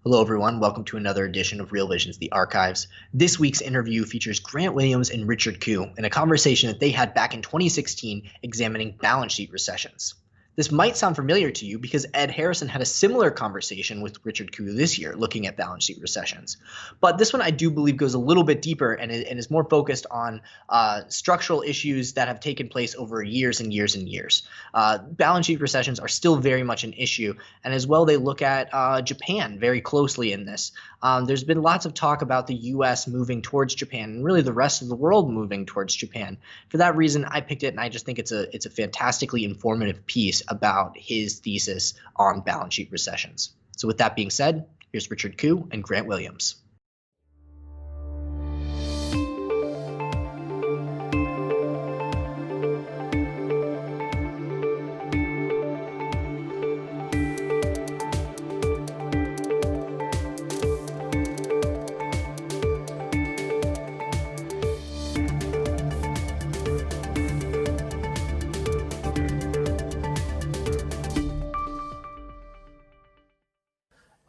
Hello, everyone. Welcome to another edition of Real Visions, the Archives. This week's interview features Grant Williams and Richard Koo in a conversation that they had back in 2016 examining balance sheet recessions. This might sound familiar to you because Ed Harrison had a similar conversation with Richard Koo this year looking at balance sheet recessions. But this one I do believe goes a little bit deeper and is more focused on structural issues that have taken place over years and years and years. Balance sheet recessions are still very much an issue, and as well they look at Japan very closely in this. There's been lots of talk about the U.S. moving towards Japan and really the rest of the world moving towards Japan. For that reason, I picked it, and I just think it's a fantastically informative piece about his thesis on balance sheet recessions. So with that being said, here's Richard Koo and Grant Williams.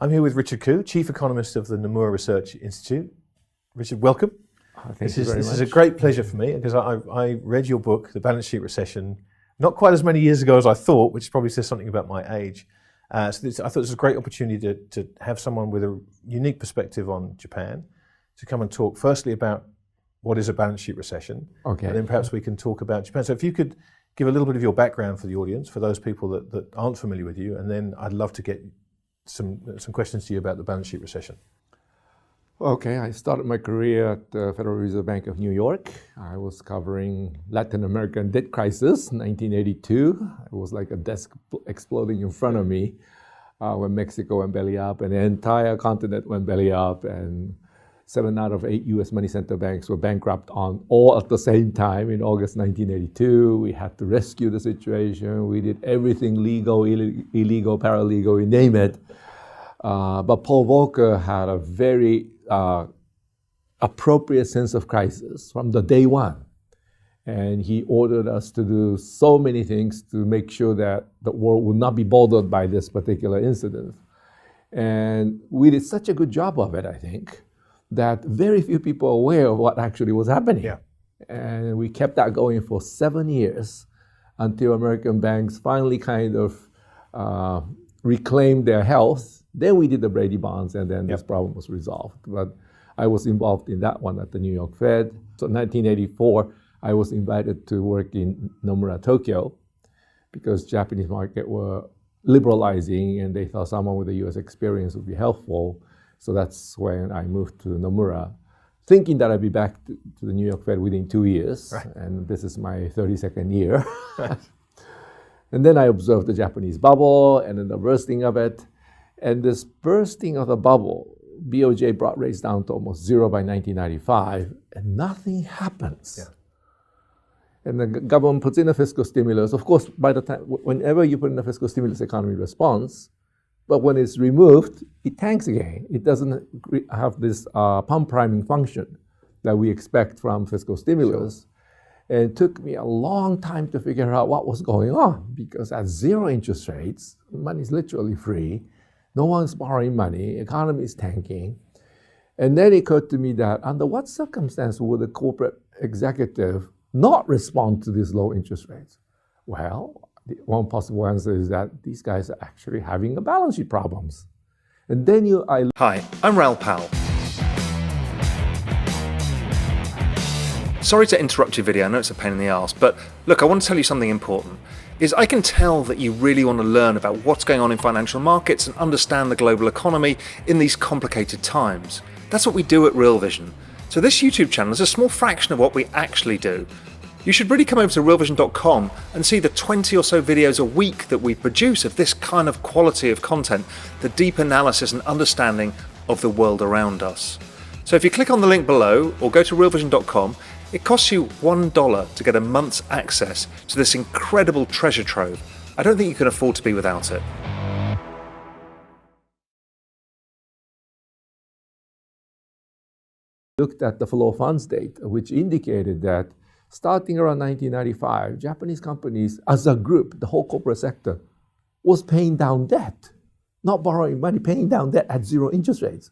I'm here with Richard Koo, Chief Economist of the Nomura Research Institute. Richard, welcome. Thank you very much. This is a great pleasure for me because I read your book, The Balance Sheet Recession, not quite as many years ago as I thought, which probably says something about my age. I thought this was a great opportunity to have someone with a unique perspective on Japan to come and talk firstly about what is a balance sheet recession, Okay. And then perhaps we can talk about Japan. So if you could give a little bit of your background for the audience, for those people that aren't familiar with you, and then I'd love to get some questions to you about the balance sheet recession. Okay, I started my career at the Federal Reserve Bank of New York. I was covering Latin American debt crisis, 1982. It was like a desk exploding in front of me when Mexico went belly up and the entire continent went belly up, and 7 out of 8 US money center banks were bankrupt all at the same time in August 1982. We had to rescue the situation. We did everything legal, illegal, paralegal, you name it. But Paul Volcker had a very appropriate sense of crisis from the day one. And he ordered us to do so many things to make sure that the world would not be bothered by this particular incident. And we did such a good job of it, I think, that very few people are aware of what actually was happening. Yeah. And we kept that going for 7 years until American banks finally kind of reclaimed their health. Then we did the Brady bonds, and then this problem was resolved. But I was involved in that one at the New York Fed. So 1984, I was invited to work in Nomura, Tokyo, because Japanese market were liberalizing, and they thought someone with a US experience would be helpful. So that's when I moved to Nomura, thinking that I'd be back to the New York Fed within 2 years. Right. And this is my 32nd year. And then I observed the Japanese bubble and then the bursting of it. And this bursting of the bubble, BOJ brought rates down to almost zero by 1995, and nothing happens. Yeah. And the government puts in a fiscal stimulus. Of course, by the time, whenever you put in a fiscal stimulus, economy responds. But when it's removed, it tanks again. It doesn't have this pump priming function that we expect from fiscal stimulus. Sure. And it took me a long time to figure out what was going on, because at zero interest rates, money is literally free. No one's borrowing money, economy is tanking. And then it occurred to me that under what circumstance would a corporate executive not respond to these low interest rates? Well, one possible answer is that these guys are actually having a balance sheet problems. And then Hi, I'm Raoul Powell. Sorry to interrupt your video, I know it's a pain in the arse, but look, I want to tell you something important. I can tell that you really want to learn about what's going on in financial markets and understand the global economy in these complicated times. That's what we do at Real Vision. So this YouTube channel is a small fraction of what we actually do. You should really come over to realvision.com and see the 20 or so videos a week that we produce of this kind of quality of content, the deep analysis and understanding of the world around us. So if you click on the link below or go to realvision.com, it costs you $1 to get a month's access to this incredible treasure trove. I don't think you can afford to be without it. looked at the flow of funds data, which indicated that starting around 1995, Japanese companies as a group, the whole corporate sector, was paying down debt. not borrowing money, paying down debt at zero interest rates.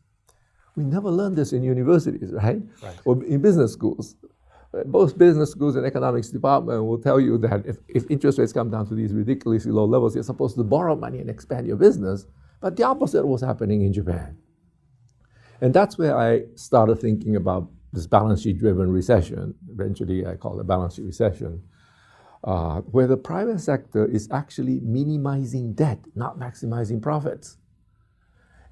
We never learned this in universities, right? Or in business schools. Both business schools and economics department will tell you that if interest rates come down to these ridiculously low levels, you're supposed to borrow money and expand your business. But the opposite was happening in Japan. And that's where I started thinking about this balance sheet driven recession. Eventually, I call it balance sheet recession, where the private sector is actually minimizing debt, not maximizing profits.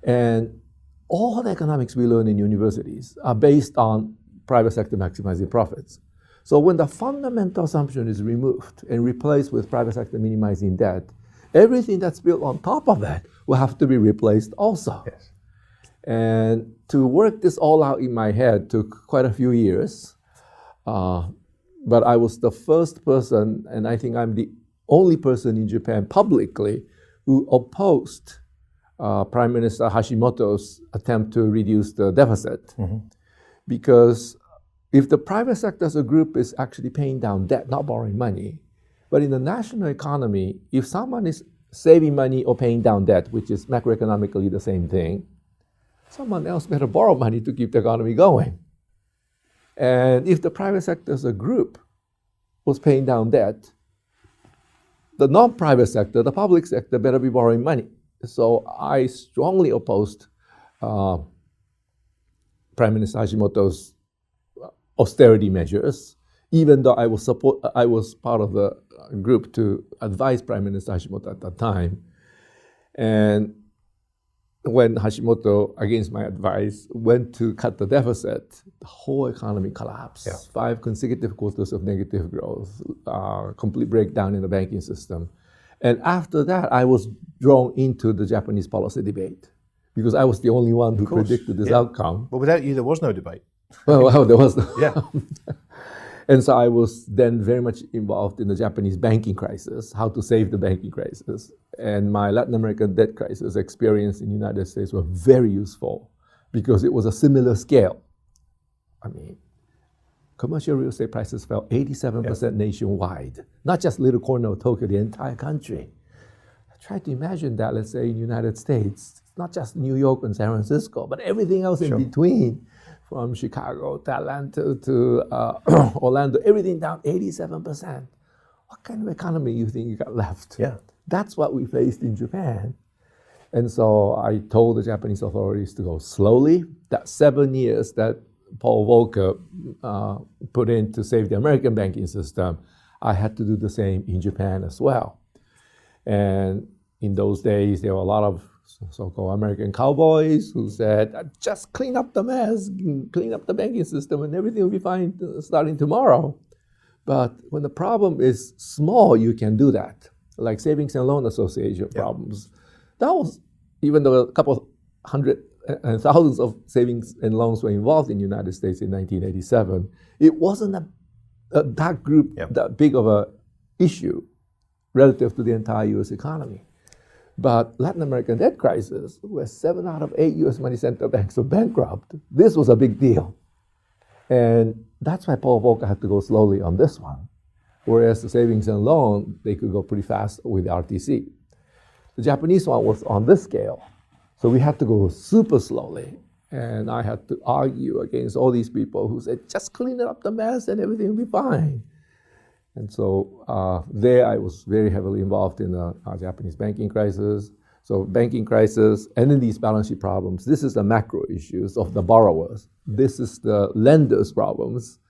And all the economics we learn in universities are based on private sector maximizing profits. So when the fundamental assumption is removed and replaced with private sector minimizing debt, everything that's built on top of that will have to be replaced also. Yes. And to work this all out in my head took quite a few years. But I was the first person, and I think I'm the only person in Japan publicly who opposed Prime Minister Hashimoto's attempt to reduce the deficit. Because if the private sector as a group is actually paying down debt, not borrowing money, but in the national economy, if someone is saving money or paying down debt, which is macroeconomically the same thing, someone else better borrow money to keep the economy going. And if the private sector as a group was paying down debt, the non-private sector, the public sector, better be borrowing money. So I strongly opposed Prime Minister Hashimoto's austerity measures, even though I was part of the group to advise Prime Minister Hashimoto at that time. And when Hashimoto, against my advice, went to cut the deficit, the whole economy collapsed. 5 consecutive quarters of negative growth, complete breakdown in the banking system. And after that, I was drawn into the Japanese policy debate because I was the only one who predicted this outcome. But without you, there was no debate. Well, there was no. Yeah. And so I was then very much involved in the Japanese banking crisis, how to save the banking crisis. And my Latin American debt crisis experience in the United States were very useful because it was a similar scale. I mean, commercial real estate prices fell 87% nationwide, not just little corner of Tokyo, the entire country. Try to imagine that, let's say, in the United States, not just New York and San Francisco, but everything else in between, from Chicago to Atlanta to Orlando, everything down 87%. What kind of economy you think you got left? Yeah. That's what we faced in Japan. And so I told the Japanese authorities to go slowly. That 7 years that Paul Volcker put in to save the American banking system, I had to do the same in Japan as well. And in those days, there were a lot of so-called American cowboys who said, just clean up the mess, clean up the banking system, and everything will be fine starting tomorrow. But when the problem is small, you can do that, like Savings and Loan Association problems. That was, even though a couple hundred and thousands of savings and loans were involved in the United States in 1987, it wasn't that group that big of a issue relative to the entire US economy. But Latin American debt crisis, where 7 out of 8 US money center banks were bankrupt, this was a big deal. And that's why Paul Volcker had to go slowly on this one. Whereas the savings and loan, they could go pretty fast with the RTC. The Japanese one was on this scale. So we had to go super slowly. And I had to argue against all these people who said, just clean up the mess and everything will be fine. And so there I was very heavily involved in the Japanese banking crisis. So banking crisis and then these balance sheet problems, this is the macro issues of the borrowers. This is the lenders' problems.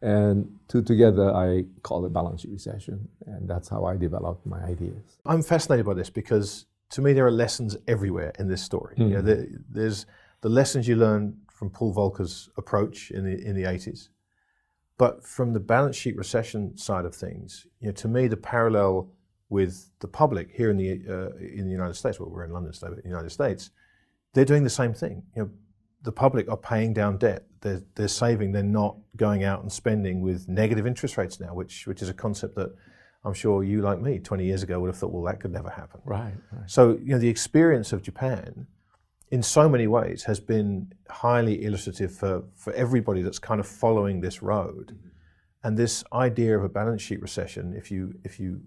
And together I call it balance sheet recession. And that's how I developed my ideas. I'm fascinated by this because to me there are lessons everywhere in this story. You know, there's the lessons you learn from Paul Volcker's approach in the 80s. But from the balance sheet recession side of things, you know, to me the parallel with the public here in the United States, well, we're in London today, but in the United States, they're doing the same thing. You know, the public are paying down debt. They're saving. They're not going out and spending with negative interest rates now, which is a concept that I'm sure you, like me, 20 years ago would have thought, well, that could never happen. Right. So, you know, the experience of Japan in so many ways has been highly illustrative for everybody that's kind of following this road. And this idea of a balance sheet recession, if you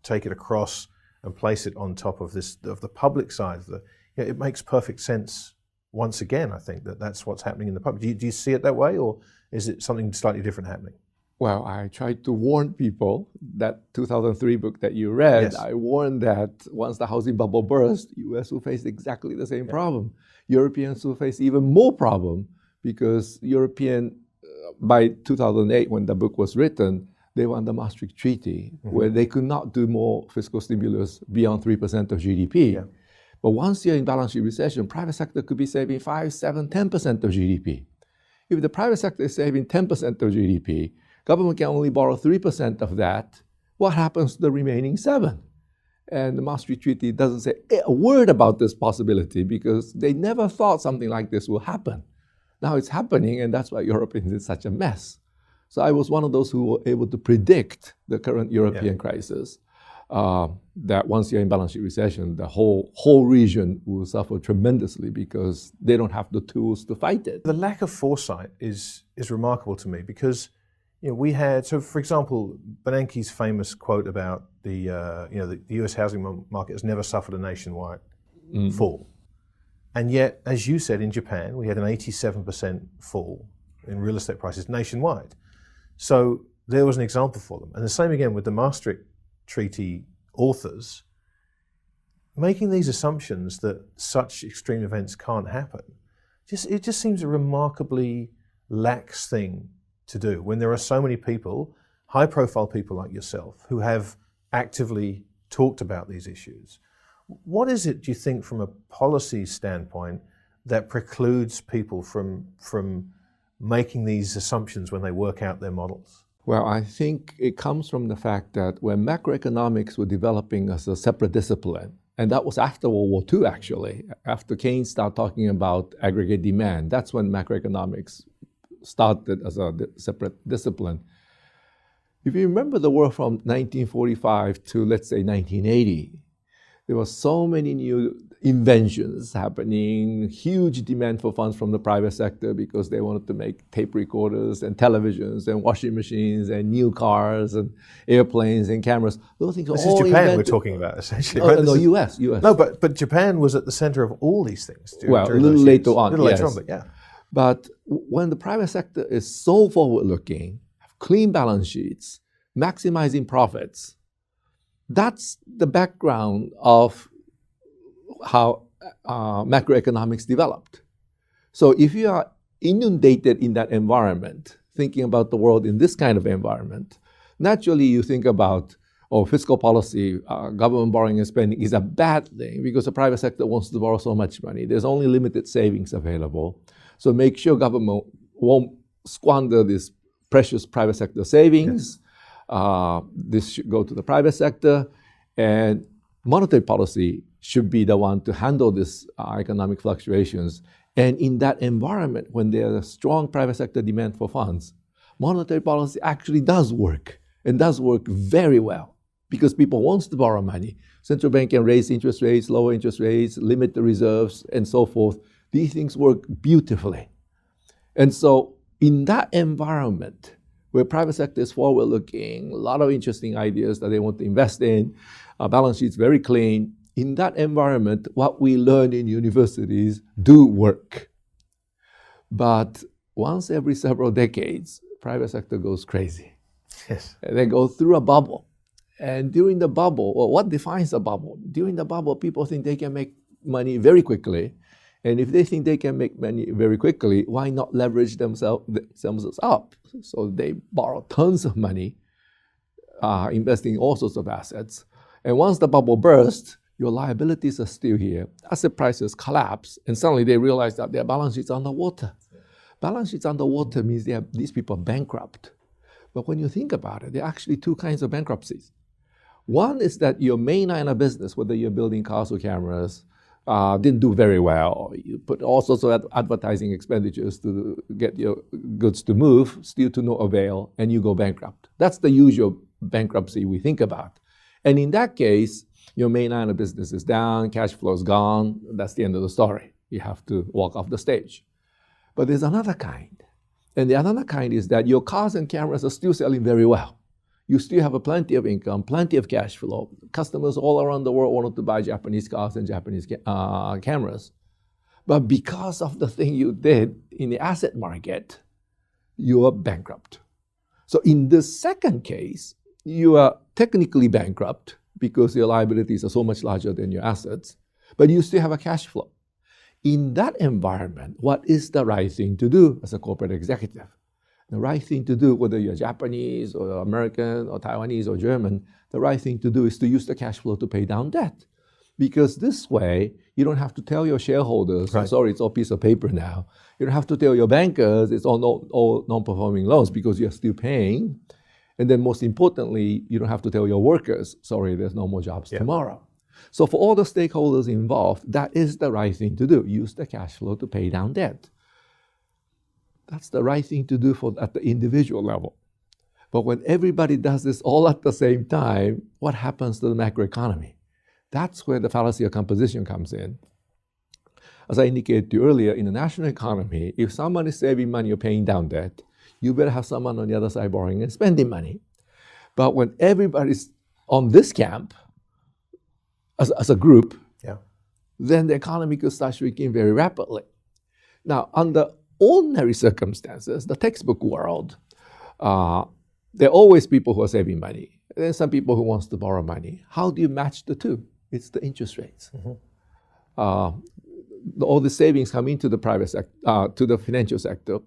take it across and place it on top of the public side, of the it makes perfect sense. Once again, I think that's what's happening in the public. Do you see it that way, or is it something slightly different happening? Well, I tried to warn people that 2003 book that you read, Yes. I warned that once the housing bubble burst, US will face exactly the same problem. Europeans will face even more problem because by 2008, when the book was written, they were under Maastricht Treaty, where they could not do more fiscal stimulus beyond 3% of GDP. Yeah. But once you're in balance sheet recession, private sector could be saving 5, 7, 10% of GDP. If the private sector is saving 10% of GDP, government can only borrow 3% of that. What happens to the remaining 7%? And the Maastricht Treaty doesn't say a word about this possibility because they never thought something like this will happen. Now it's happening, and that's why Europe is in such a mess. So I was one of those who were able to predict the current European crisis, that once you're in balance sheet recession, the whole region will suffer tremendously because they don't have the tools to fight it. The lack of foresight is remarkable to me because we had, so for example, Bernanke's famous quote about the US housing market has never suffered a nationwide fall. And yet, as you said, in Japan, we had an 87% fall in real estate prices nationwide. So there was an example for them. And the same again with the Maastricht Treaty authors, making these assumptions that such extreme events can't happen. It just seems a remarkably lax thing to do when there are so many people, high-profile people like yourself, who have actively talked about these issues. What is it, do you think, from a policy standpoint, that precludes people from making these assumptions when they work out their models? Well, I think it comes from the fact that when macroeconomics were developing as a separate discipline, and that was after World War II, actually, after Keynes started talking about aggregate demand, that's when macroeconomics started as a separate discipline. If you remember the world from 1945 to, let's say, 1980, there were so many new inventions happening, huge demand for funds from the private sector because they wanted to make tape recorders and televisions and washing machines and new cars and airplanes and cameras. Those things are This all is Japan invented. we're talking about, essentially. Oh, right? no, US. No, but Japan was at the center of all these things. Well, a during little those later years. on, A little later yes. on, but yeah. But when the private sector is so forward-looking, clean balance sheets, maximizing profits, that's the background of how macroeconomics developed. So if you are inundated in that environment, thinking about the world in this kind of environment, naturally you think about, fiscal policy, government borrowing and spending is a bad thing because the private sector wants to borrow so much money. There's only limited savings available. So make sure government won't squander this precious private sector savings. Yes. This should go to the private sector, and monetary policy should be the one to handle this economic fluctuations. And in that environment, when there's a strong private sector demand for funds, monetary policy actually does work, and does work very well, because people want to borrow money. Central bank can raise interest rates, lower interest rates, limit the reserves, and so forth. These things work beautifully. And so in that environment, where private sector is forward-looking, a lot of interesting ideas that they want to invest in, balance sheets very clean, in that environment, what we learn in universities do work. But once every several decades, private sector goes crazy. Yes. And they go through a bubble. And during the bubble, well, what defines a bubble? During the bubble, people think they can make money very quickly. And if they think they can make money very quickly, why not leverage themselves up? So they borrow tons of money, investing in all sorts of assets. And once the bubble bursts, your liabilities are still here. Asset prices collapse, and suddenly they realize that their balance sheet's underwater. Yeah. Balance sheets underwater means these people are bankrupt. But when you think about it, there are actually two kinds of bankruptcies. One is that your main line of business, whether you're building cars or cameras, didn't do very well. You put all sorts of advertising expenditures to get your goods to move, still to no avail, and you go bankrupt. That's the usual bankruptcy we think about. And in that case, your main line of business is down, cash flow is gone, that's the end of the story. You have to walk off the stage. But there's another kind. And the another kind is that your cars and cameras are still selling very well. You still have a plenty of income, plenty of cash flow. Customers all around the world wanted to buy Japanese cars and Japanese cameras. But because of the thing you did in the asset market, you are bankrupt. So in the second case, you are technically bankrupt because your liabilities are so much larger than your assets, but you still have a cash flow. In that environment, what is the right thing to do as a corporate executive? The right thing to do, whether you're Japanese or American or Taiwanese or German, the right thing to do is to use the cash flow to pay down debt. Because this way, you don't have to tell your shareholders, right. Sorry, it's all piece of paper now. You don't have to tell your bankers it's all non-performing loans because you're still paying. And then most importantly, you don't have to tell your workers, sorry, there's no more jobs tomorrow. So for all the stakeholders involved, that is the right thing to do. Use the cash flow to pay down debt. That's the right thing to do at the individual level. But when everybody does this all at the same time, what happens to the macroeconomy? That's where the fallacy of composition comes in. As I indicated to you earlier, in the national economy, if someone is saving money or paying down debt, you better have someone on the other side borrowing and spending money. But when everybody's on this camp, as a group, then the economy could start shrinking very rapidly. Now, under ordinary circumstances, the textbook world, there are always people who are saving money. And then some people who wants to borrow money. How do you match the two? It's the interest rates. All the savings come into the private sector, to the financial sector.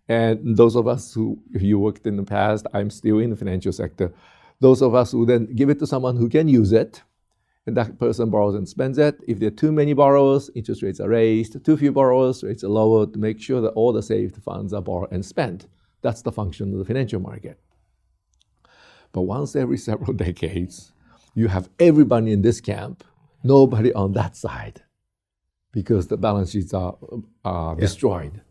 And those of us who, if you worked in the past, I'm still in the financial sector. Those of us who then give it to someone who can use it, and that person borrows and spends it. If there are too many borrowers, interest rates are raised. Too few borrowers, rates are lowered to make sure that all the saved funds are borrowed and spent. That's the function of the financial market. But once every several decades, you have everybody in this camp, nobody on that side, because the balance sheets are destroyed.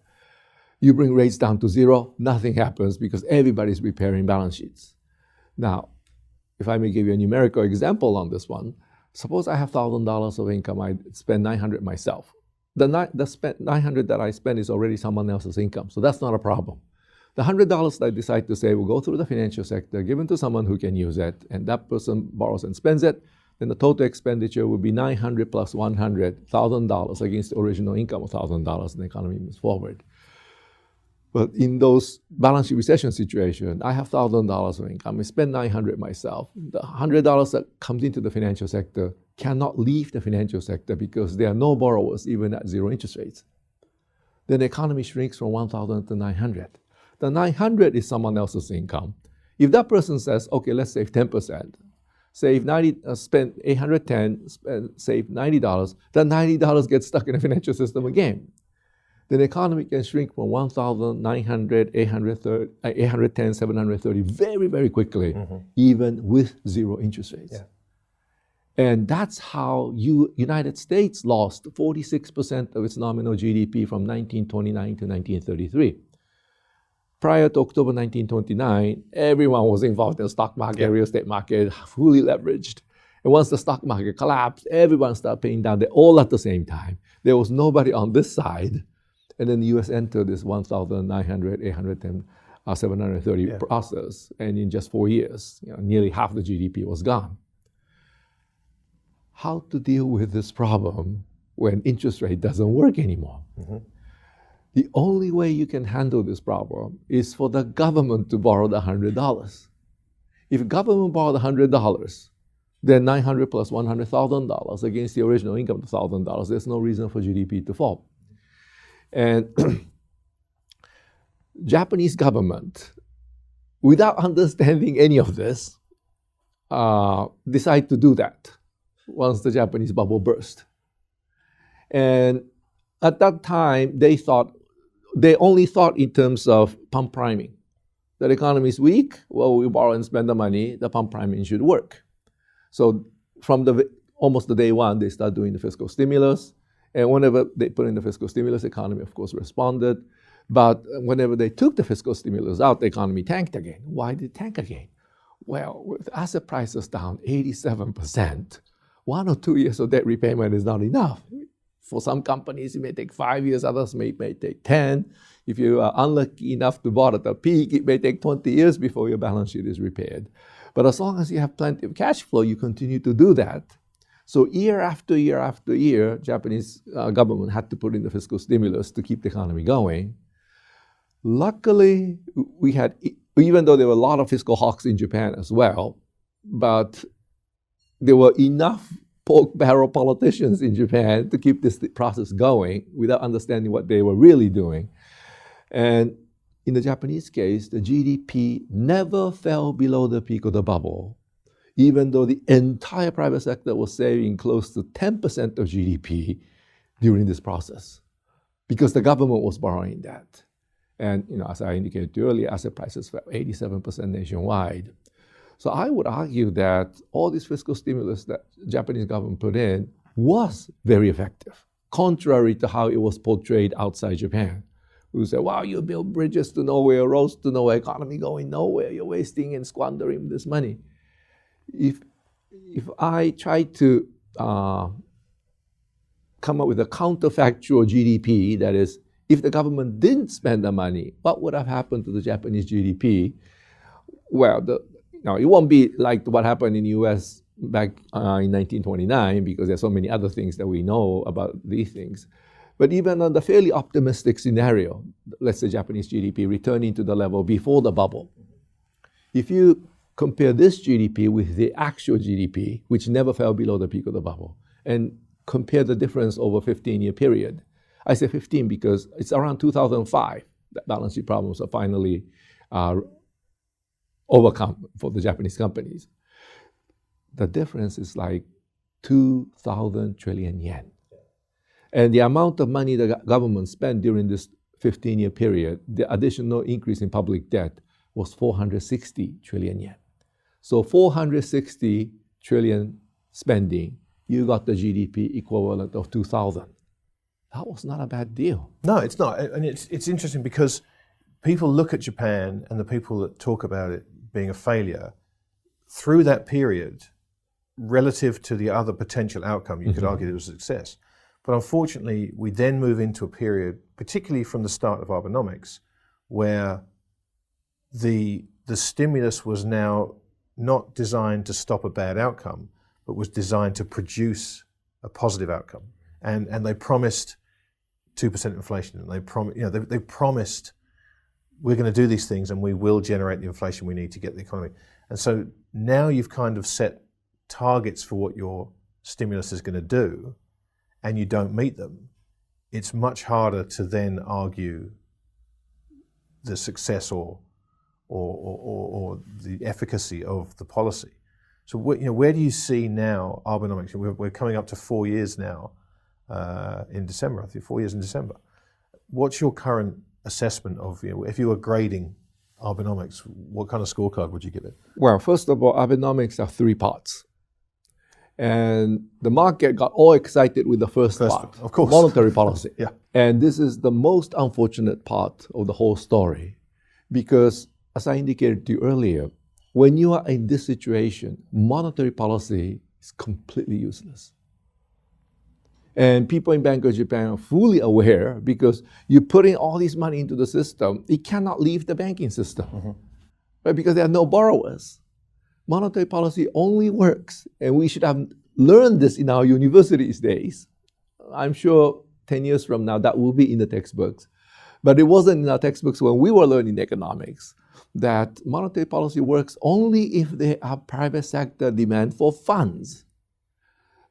You bring rates down to zero, nothing happens because everybody's repairing balance sheets. Now, if I may give you a numerical example on this one, suppose I have $1,000 of income, I spend $900 myself. The $900 that I spend is already someone else's income, so that's not a problem. The $100 that I decide to save will go through the financial sector, given to someone who can use it, and that person borrows and spends it, then the total expenditure will be $900 plus $100, $1,000 against the original income of $1,000, and the economy moves forward. But in those balance sheet recession situations, I have $1,000 of income. I spend $900 myself. The $100 that comes into the financial sector cannot leave the financial sector because there are no borrowers even at zero interest rates. Then the economy shrinks from 1,000 to 900. The 900 is someone else's income. If that person says, okay, let's save 10%, save 90, spend 810, save $90, that $90 gets stuck in the financial system again. Then the economy can shrink from 1,900, 810, 730 very, very quickly, even with zero interest rates. And that's how United States lost 46% of its nominal GDP from 1929 to 1933. Prior to October 1929, everyone was involved in the stock market, real estate market, fully leveraged. And once the stock market collapsed, everyone started paying down debt all at the same time. There was nobody on this side. And then the US entered this 1,900, 810, 730 process. And in just 4 years, nearly half the GDP was gone. How to deal with this problem when interest rate doesn't work anymore? The only way you can handle this problem is for the government to borrow the $100. If government borrowed $100, then $900 plus $100,000 against the original income of $1,000, there's no reason for GDP to fall. And Japanese government, without understanding any of this, decided to do that once the Japanese bubble burst. And at that time, they only thought in terms of pump priming. The economy is weak, well, we borrow and spend the money, the pump priming should work. So from almost the day one, they start doing the fiscal stimulus. And whenever they put in the fiscal stimulus, the economy, of course, responded. But whenever they took the fiscal stimulus out, the economy tanked again. Why did it tank again? Well, with asset prices down 87%, 1 or 2 years of debt repayment is not enough. For some companies, it may take 5 years, others may take 10. If you are unlucky enough to bought at the peak, it may take 20 years before your balance sheet is repaired. But as long as you have plenty of cash flow, you continue to do that. So year after year after year, Japanese government had to put in the fiscal stimulus to keep the economy going. Luckily, we had, even though there were a lot of fiscal hawks in Japan as well, but there were enough pork barrel politicians in Japan to keep this process going without understanding what they were really doing. And in the Japanese case, the GDP never fell below the peak of the bubble, even though the entire private sector was saving close to 10% of GDP during this process, because the government was borrowing that. And as I indicated earlier, asset prices fell 87% nationwide. So I would argue that all this fiscal stimulus that the Japanese government put in was very effective, contrary to how it was portrayed outside Japan. We say, wow, you build bridges to nowhere, roads to nowhere, economy going nowhere, you're wasting and squandering this money. If I try to come up with a counterfactual GDP, that is, if the government didn't spend the money, what would have happened to the Japanese GDP? Well, it won't be like what happened in the US back in 1929, because there's so many other things that we know about these things. But even on the fairly optimistic scenario, let's say Japanese GDP returning to the level before the bubble, if you compare this GDP with the actual GDP, which never fell below the peak of the bubble, and compare the difference over a 15-year period. I say 15 because it's around 2005 that balance sheet problems are finally overcome for the Japanese companies. The difference is like 2,000 trillion yen. And the amount of money the government spent during this 15-year period, the additional increase in public debt was 460 trillion yen. So 460 trillion spending, you got the GDP equivalent of 2,000. That was not a bad deal. No, it's not. And it's interesting because people look at Japan and the people that talk about it being a failure, through that period, relative to the other potential outcome, you could argue it was a success. But unfortunately, we then move into a period, particularly from the start of Abenomics, where the stimulus was now not designed to stop a bad outcome, but was designed to produce a positive outcome. And they promised 2% inflation, and they promised we're going to do these things and we will generate the inflation we need to get the economy. And so now you've kind of set targets for what your stimulus is going to do, and you don't meet them. It's much harder to then argue the success or the efficacy of the policy. So where do you see now Abenomics? We're coming up to 4 years now in December. I think 4 years in December. What's your current assessment of, if you were grading Abenomics, what kind of scorecard would you give it? Well, first of all, Abenomics are 3 parts. And the market got all excited with the first part, of course, monetary policy. Yeah. And this is the most unfortunate part of the whole story, because as I indicated to you earlier, when you are in this situation, monetary policy is completely useless. And people in Bank of Japan are fully aware, because you're putting all this money into the system, it cannot leave the banking system, right? Because there are no borrowers. Monetary policy only works, and we should have learned this in our universities days. I'm sure 10 years from now that will be in the textbooks. But it wasn't in our textbooks when we were learning economics, that monetary policy works only if there are private sector demand for funds.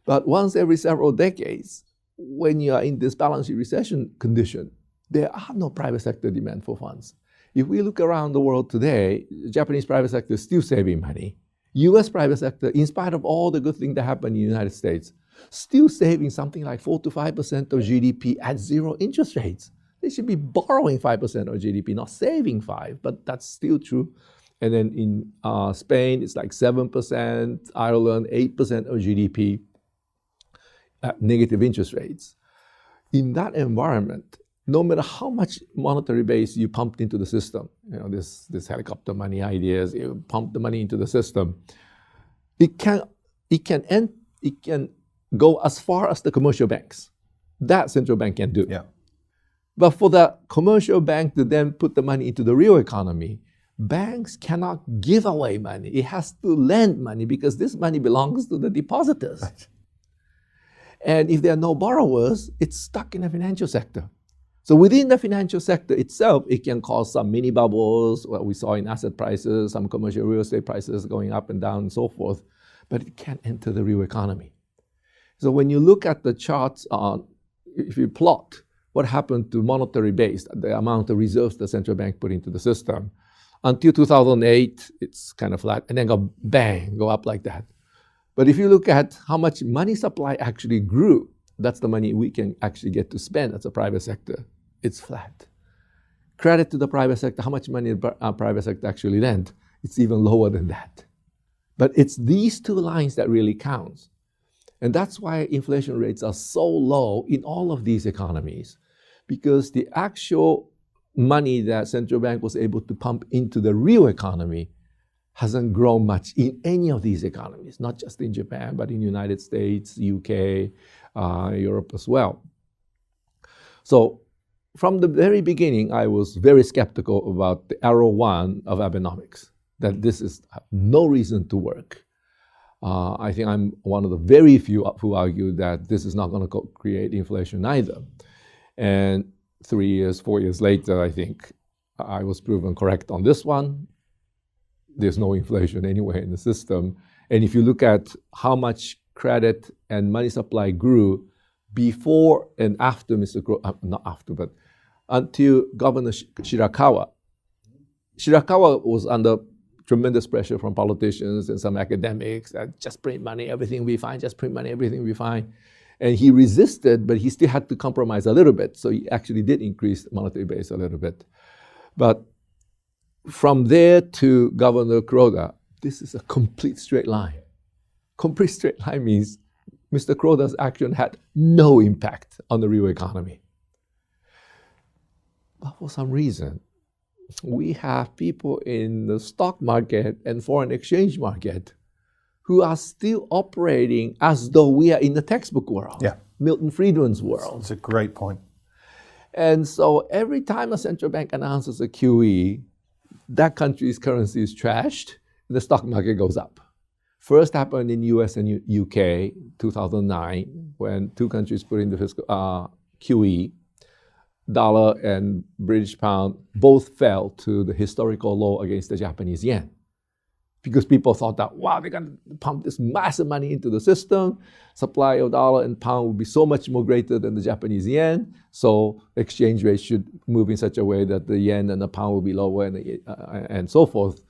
But once every several decades, when you are in this balance sheet recession condition, there are no private sector demand for funds. If we look around the world today, the Japanese private sector is still saving money. US private sector, in spite of all the good things that happen in the United States, still saving something like 4 to 5% of GDP at 0 interest rates. They should be borrowing 5% of GDP, not saving 5%, but that's still true. And then in Spain, it's like 7%, Ireland, 8% of GDP at negative interest rates. In that environment, no matter how much monetary base you pumped into the system, this helicopter money ideas, you pump the money into the system, it can go as far as the commercial banks. That central bank can do. Yeah. But for the commercial bank to then put the money into the real economy, banks cannot give away money. It has to lend money because this money belongs to the depositors. Right. And if there are no borrowers, it's stuck in the financial sector. So within the financial sector itself, it can cause some mini bubbles, what we saw in asset prices, some commercial real estate prices going up and down and so forth, but it can't enter the real economy. So when you look at the charts, if you plot what happened to monetary base, the amount of reserves the central bank put into the system, until 2008, it's kind of flat, and then go bang, go up like that. But if you look at how much money supply actually grew, that's the money we can actually get to spend as a private sector. It's flat. Credit to the private sector, how much money the private sector actually lent, it's even lower than that. But it's these two lines that really counts. And that's why inflation rates are so low in all of these economies, because the actual money that central bank was able to pump into the real economy hasn't grown much in any of these economies, not just in Japan, but in the United States, UK, Europe as well. So from the very beginning, I was very skeptical about the arrow one of Abenomics, that this is no reason to work. I think I'm one of the very few who argue that this is not going to create inflation either. And 3 years, 4 years later, I think I was proven correct on this one. There's no inflation anywhere in the system. And if you look at how much credit and money supply grew before and after not after, but until Governor Shirakawa. Shirakawa was under tremendous pressure from politicians and some academics that just print money, everything will be fine, just print money, everything will be fine. And he resisted, but he still had to compromise a little bit. So he actually did increase the monetary base a little bit. But from there to Governor Kuroda, this is a complete straight line. Complete straight line means Mr. Kuroda's action had no impact on the real economy. But for some reason, we have people in the stock market and foreign exchange market who are still operating as though we are in the textbook world, Yeah. Milton Friedman's world. That's a great point. And so every time a central bank announces a QE, that country's currency is trashed, and the stock market goes up. First happened in US and UK, 2009, when two countries put in the fiscal QE. Dollar and British pound both fell to the historical low against the Japanese yen. Because people thought that, wow, they're going to pump this massive money into the system. Supply of dollar and pound will be so much more greater than the Japanese yen. So exchange rates should move in such a way that the yen and the pound will be lower and so forth.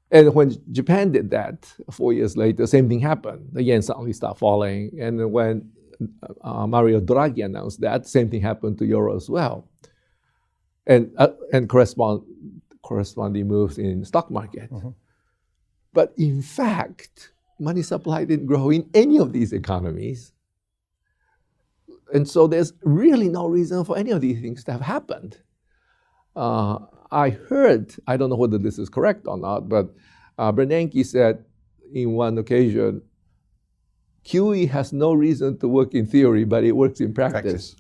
And when Japan did that, 4 years later, same thing happened. The yen suddenly started falling. And when Mario Draghi announced that, same thing happened to euro as well. And corresponding moves in stock market. Mm-hmm. But in fact, money supply didn't grow in any of these economies. And so there's really no reason for any of these things to have happened. I heard, I don't know whether this is correct or not, but Bernanke said in one occasion, QE has no reason to work in theory, but it works in practice.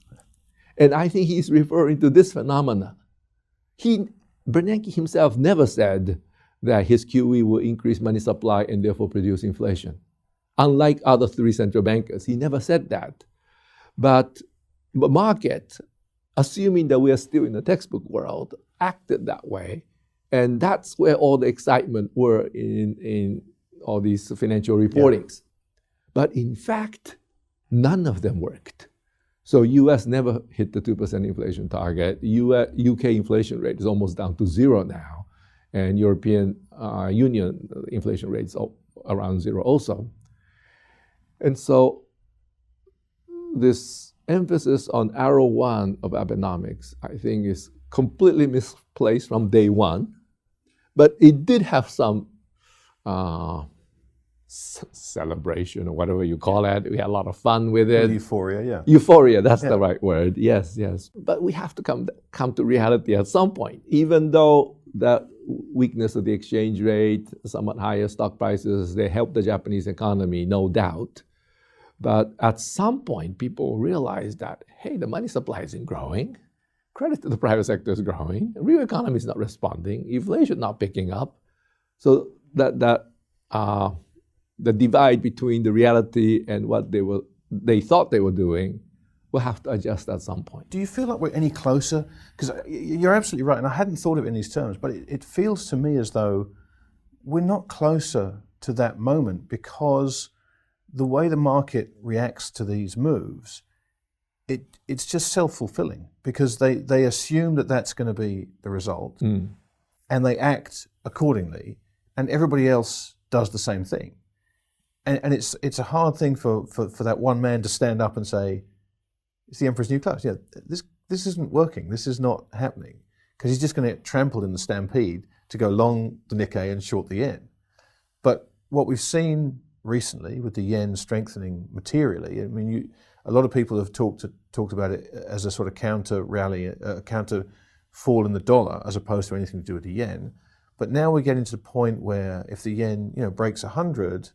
And I think he's referring to this phenomena. Bernanke himself never said that his QE will increase money supply and therefore produce inflation. Unlike other three central bankers, he never said that. But the market, assuming that we are still in the textbook world, acted that way. And that's where all the excitement were in all these financial reportings. Yeah. But in fact, none of them worked. So US never hit the 2% inflation target. UK inflation rate is almost down to zero now. And European Union inflation rates are around zero also. And so this emphasis on arrow one of Abenomics, I think, is completely misplaced from day one. But it did have some celebration or whatever you call it. We had a lot of fun with it. Euphoria, yeah. Euphoria, that's the right word. Yes, yes. But we have to come to reality at some point. Even though the weakness of the exchange rate, somewhat higher stock prices, they help the Japanese economy, no doubt. But at some point, people realize that, hey, the money supply isn't growing. Credit to the private sector is growing. The real economy is not responding. Inflation not picking up. So the divide between the reality and what they thought they were doing will have to adjust at some point. Do you feel like we're any closer? Because you're absolutely right, and I hadn't thought of it in these terms, but it feels to me as though we're not closer to that moment, because the way the market reacts to these moves, it's just self-fulfilling, because they assume that that's going to be the result, and they act accordingly, and everybody else does the same thing. And it's a hard thing for that one man to stand up and say, it's the emperor's new clothes. Yeah, this isn't working. This is not happening, because he's just going to get trampled in the stampede to go long the Nikkei and short the yen. But what we've seen recently with the yen strengthening materially, I mean, a lot of people have talked about it as a sort of counter rally, a counter fall in the dollar, as opposed to anything to do with the yen. But now we're getting to the point where if the yen, breaks 100,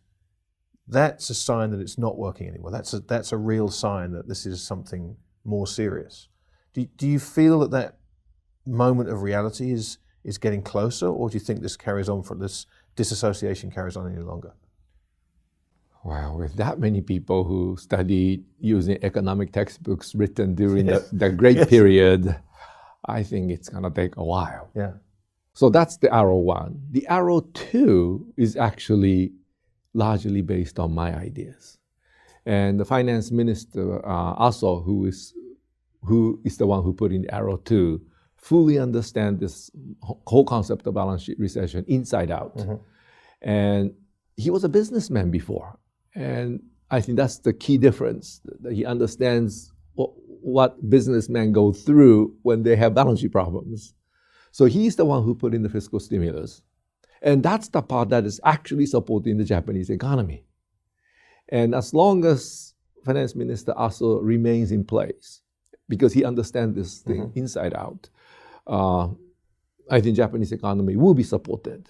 that's a sign that it's not working anymore. That's a real sign that this is something more serious. Do you feel that moment of reality is getting closer, or do you think this disassociation carries on any longer? Wow, with that many people who studied using economic textbooks written during the Great Period, I think it's going to take a while. Yeah. So that's the arrow 1. The arrow 2 is actually largely based on my ideas. And the finance minister, Aso, who is the one who put in the arrow 2, fully understand this whole concept of balance sheet recession inside out. Mm-hmm. And he was a businessman before. And I think that's the key difference, that he understands what businessmen go through when they have balance sheet problems. So he's the one who put in the fiscal stimulus. And that's the part that is actually supporting the Japanese economy. And as long as Finance Minister Aso remains in place, because he understands this thing inside out, I think Japanese economy will be supported.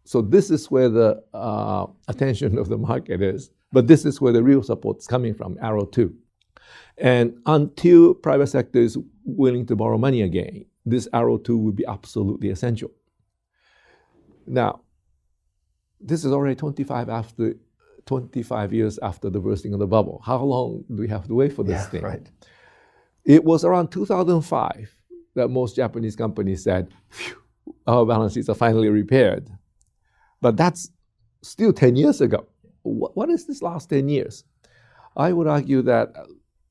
So this is where the attention of the market is. But this is where the real support is coming from, arrow 2. And until private sector is willing to borrow money again, this arrow 2 will be absolutely essential. Now, this is already 25 years after the bursting of the bubble. How long do we have to wait for this thing? Right. It was around 2005 that most Japanese companies said, our balance sheets are finally repaired. But that's still 10 years ago. What is this last 10 years? I would argue that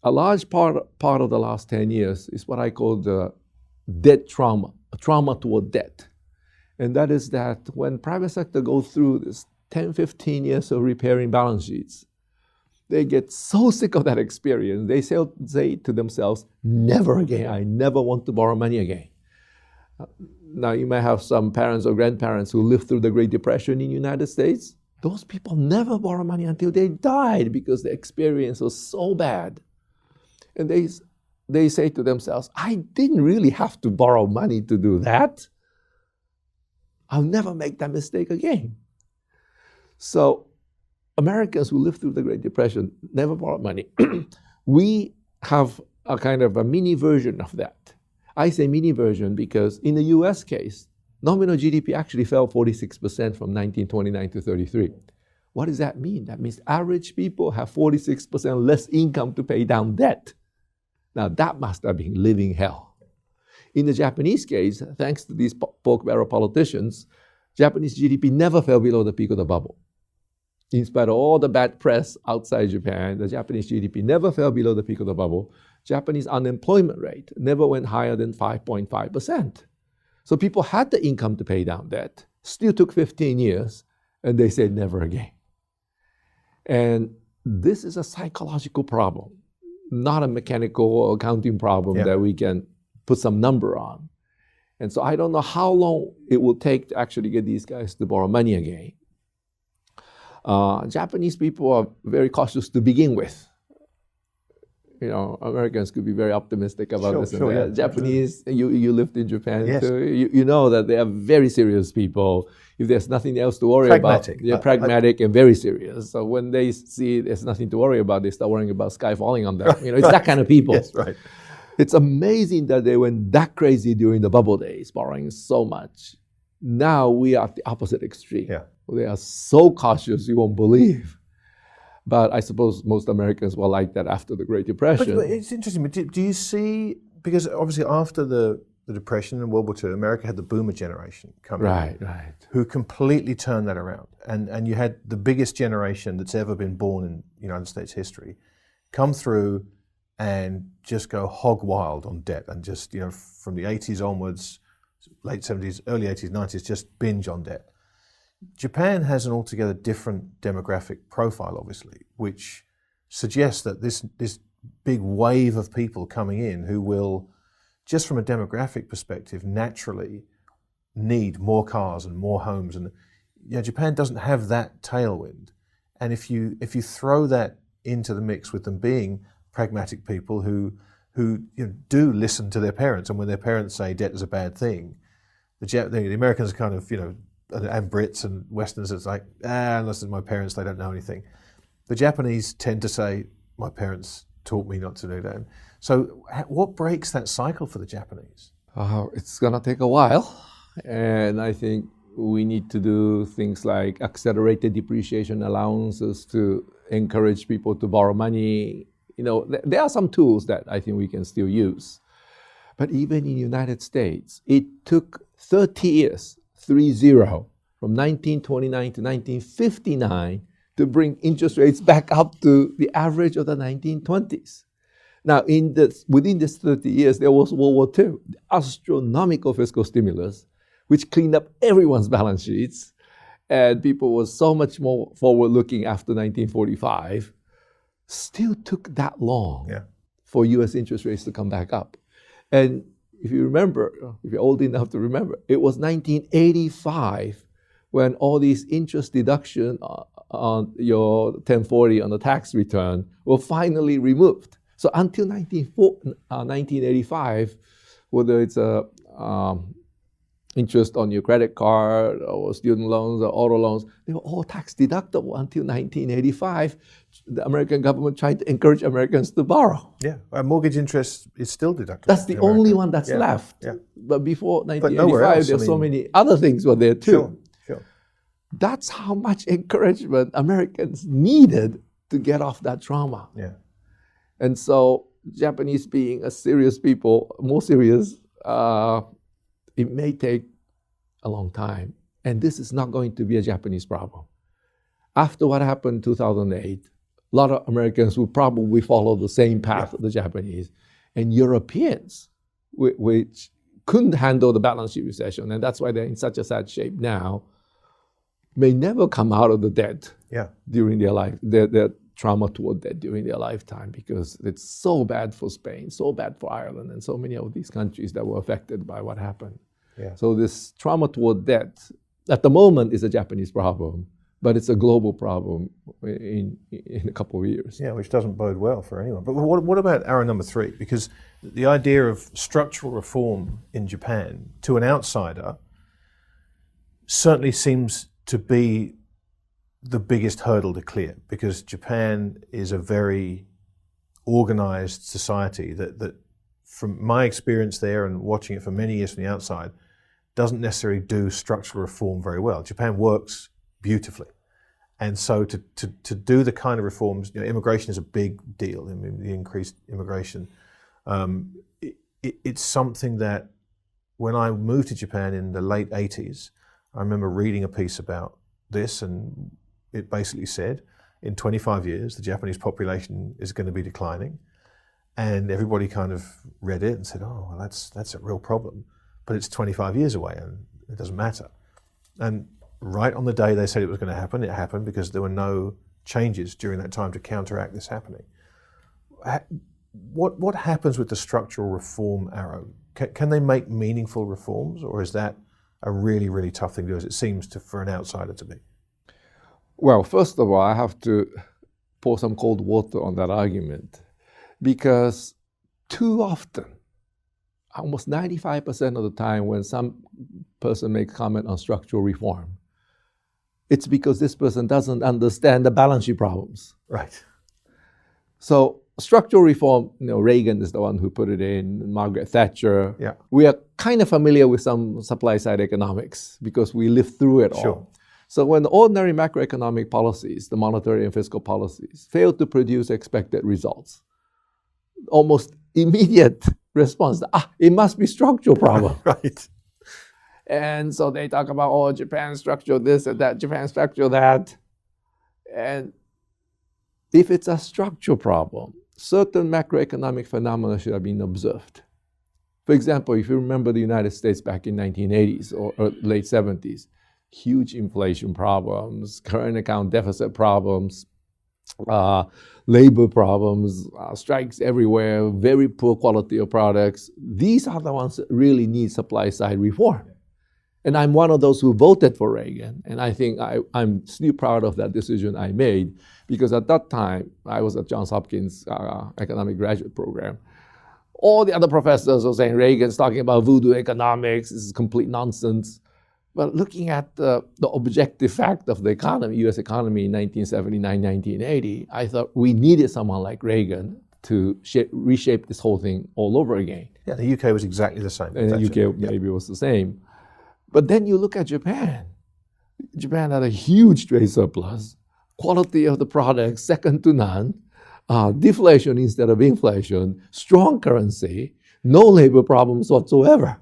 a large part of the last 10 years is what I call the debt trauma, a trauma toward debt. And that is that when private sector goes through this 10, 15 years of repairing balance sheets, they get so sick of that experience, they say to themselves, never again, I never want to borrow money again. Now, you may have some parents or grandparents who lived through the Great Depression in the United States. Those people never borrow money until they died because the experience was so bad. And they say to themselves, I didn't really have to borrow money to do that. I'll never make that mistake again. So Americans who lived through the Great Depression never borrowed money. We have a kind of a mini version of that. I say mini version because in the US case, nominal GDP actually fell 46% from 1929 to 33. What does that mean? That means average people have 46% less income to pay down debt. Now that must have been living hell. In the Japanese case, thanks to these pork barrel politicians, Japanese GDP never fell below the peak of the bubble. In spite of all the bad press outside Japan, the Japanese GDP never fell below the peak of the bubble. Japanese unemployment rate never went higher than 5.5%. So people had the income to pay down debt, still took 15 years, and they said never again. And this is a psychological problem, not a mechanical or accounting problem that we can put some number on. And so I don't know how long it will take to actually get these guys to borrow money again. Japanese people are very cautious to begin with. Americans could be very optimistic about this. Sure, yeah. Japanese, you lived in Japan Yes. too. You know that they are very serious people. If there's nothing else to worry Pragmatic. about, they're pragmatic and very serious. So when they see there's nothing to worry about, they start worrying about sky falling on them. It's that kind of people. Yes, right. It's amazing that they went that crazy during the bubble days, borrowing so much. Now we are at the opposite extreme. Yeah. They are so cautious you won't believe. But I suppose most Americans were like that after the Great Depression. But it's interesting. But do you see, because obviously after the Depression and World War II, America had the boomer generation coming Right. who completely turned that around. And you had the biggest generation that's ever been born in United States history come through and just go hog wild on debt and just, from the 80s onwards, late 70s, early 80s, 90s, just binge on debt. Japan has an altogether different demographic profile, obviously, which suggests that this big wave of people coming in who will, just from a demographic perspective, naturally need more cars and more homes. And Japan doesn't have that tailwind. And if you throw that into the mix with them being pragmatic people who do listen to their parents, and when their parents say debt is a bad thing, the Americans kind of, and Brits and Westerners, it's like, unless it's my parents, they don't know anything. The Japanese tend to say, my parents taught me not to do that. So what breaks that cycle for the Japanese? It's going to take a while. And I think we need to do things like accelerated depreciation allowances to encourage people to borrow money. There are some tools that I think we can still use. But even in the United States, it took 30 years, 30, from 1929 to 1959 to bring interest rates back up to the average of the 1920s. Now, within this 30 years, there was World War II, the astronomical fiscal stimulus, which cleaned up everyone's balance sheets, and people were so much more forward-looking after 1945. Still took that long for U.S. interest rates to come back up. And if you remember, if you're old enough to remember, it was 1985 when all these interest deduction on your 1040 on the tax return were finally removed. So until 1985, whether it's interest on your credit card or student loans or auto loans, they were all tax deductible until 1985. The American government tried to encourage Americans to borrow. Yeah, mortgage interest is still deductible. That's the only one that's left. Yeah. But before 1985, there's so many other things were there too. Sure. That's how much encouragement Americans needed to get off that trauma. Yeah. And so Japanese being a serious people, more serious, it may take a long time. And this is not going to be a Japanese problem. After what happened in 2008, a lot of Americans will probably follow the same path of the Japanese. And Europeans, which couldn't handle the balance sheet recession, and that's why they're in such a sad shape now, may never come out of the debt during their life, their trauma toward debt during their lifetime, because it's so bad for Spain, so bad for Ireland, and so many of these countries that were affected by what happened. Yeah. So this trauma toward debt, at the moment, is a Japanese problem, but it's a global problem in a couple of years. Yeah, which doesn't bode well for anyone. But what about arrow number 3? Because the idea of structural reform in Japan, to an outsider, certainly seems to be the biggest hurdle to clear, because Japan is a very organized society that from my experience there and watching it for many years from the outside, doesn't necessarily do structural reform very well. Japan works beautifully. And so to do the kind of reforms, immigration is a big deal. I mean, the increased immigration. It's something that when I moved to Japan in the late 80s, I remember reading a piece about this, and it basically said, in 25 years, the Japanese population is going to be declining. And everybody kind of read it and said, oh, well, that's a real problem. But it's 25 years away and it doesn't matter. And right on the day they said it was going to happen, it happened, because there were no changes during that time to counteract this happening. What happens with the structural reform arrow? Can they make meaningful reforms, or is that a really, really tough thing to do, as it seems for an outsider to be? Well, first of all, I have to pour some cold water on that argument. because too often, almost 95% of the time when some person makes comment on structural reform, it's because this person doesn't understand the balance sheet problems. Right. So structural reform, Reagan is the one who put it in, Margaret Thatcher. Yeah. We are kind of familiar with some supply side economics because we lived through it Sure. all. So when the ordinary macroeconomic policies, the monetary and fiscal policies, fail to produce expected results, almost immediate response, it must be structural problem. Right. And so they talk about, Japan structural this and that, Japan structural that. And if it's a structural problem, certain macroeconomic phenomena should have been observed. For example, if you remember the United States back in 1980s or late 70s, huge inflation problems, current account deficit problems, labor problems, strikes everywhere, very poor quality of products. These are the ones that really need supply side reform. And I'm one of those who voted for Reagan. And I think I'm still proud of that decision I made, because at that time, I was at Johns Hopkins economic graduate program. All the other professors were saying Reagan's talking about voodoo economics, this is complete nonsense. But looking at the objective fact of the economy, US economy in 1979, 1980, I thought we needed someone like Reagan to reshape this whole thing all over again. Yeah, the UK was exactly the same. And the UK maybe was the same. But then you look at Japan. Japan had a huge trade surplus, quality of the products second to none, deflation instead of inflation, strong currency, no labor problems whatsoever.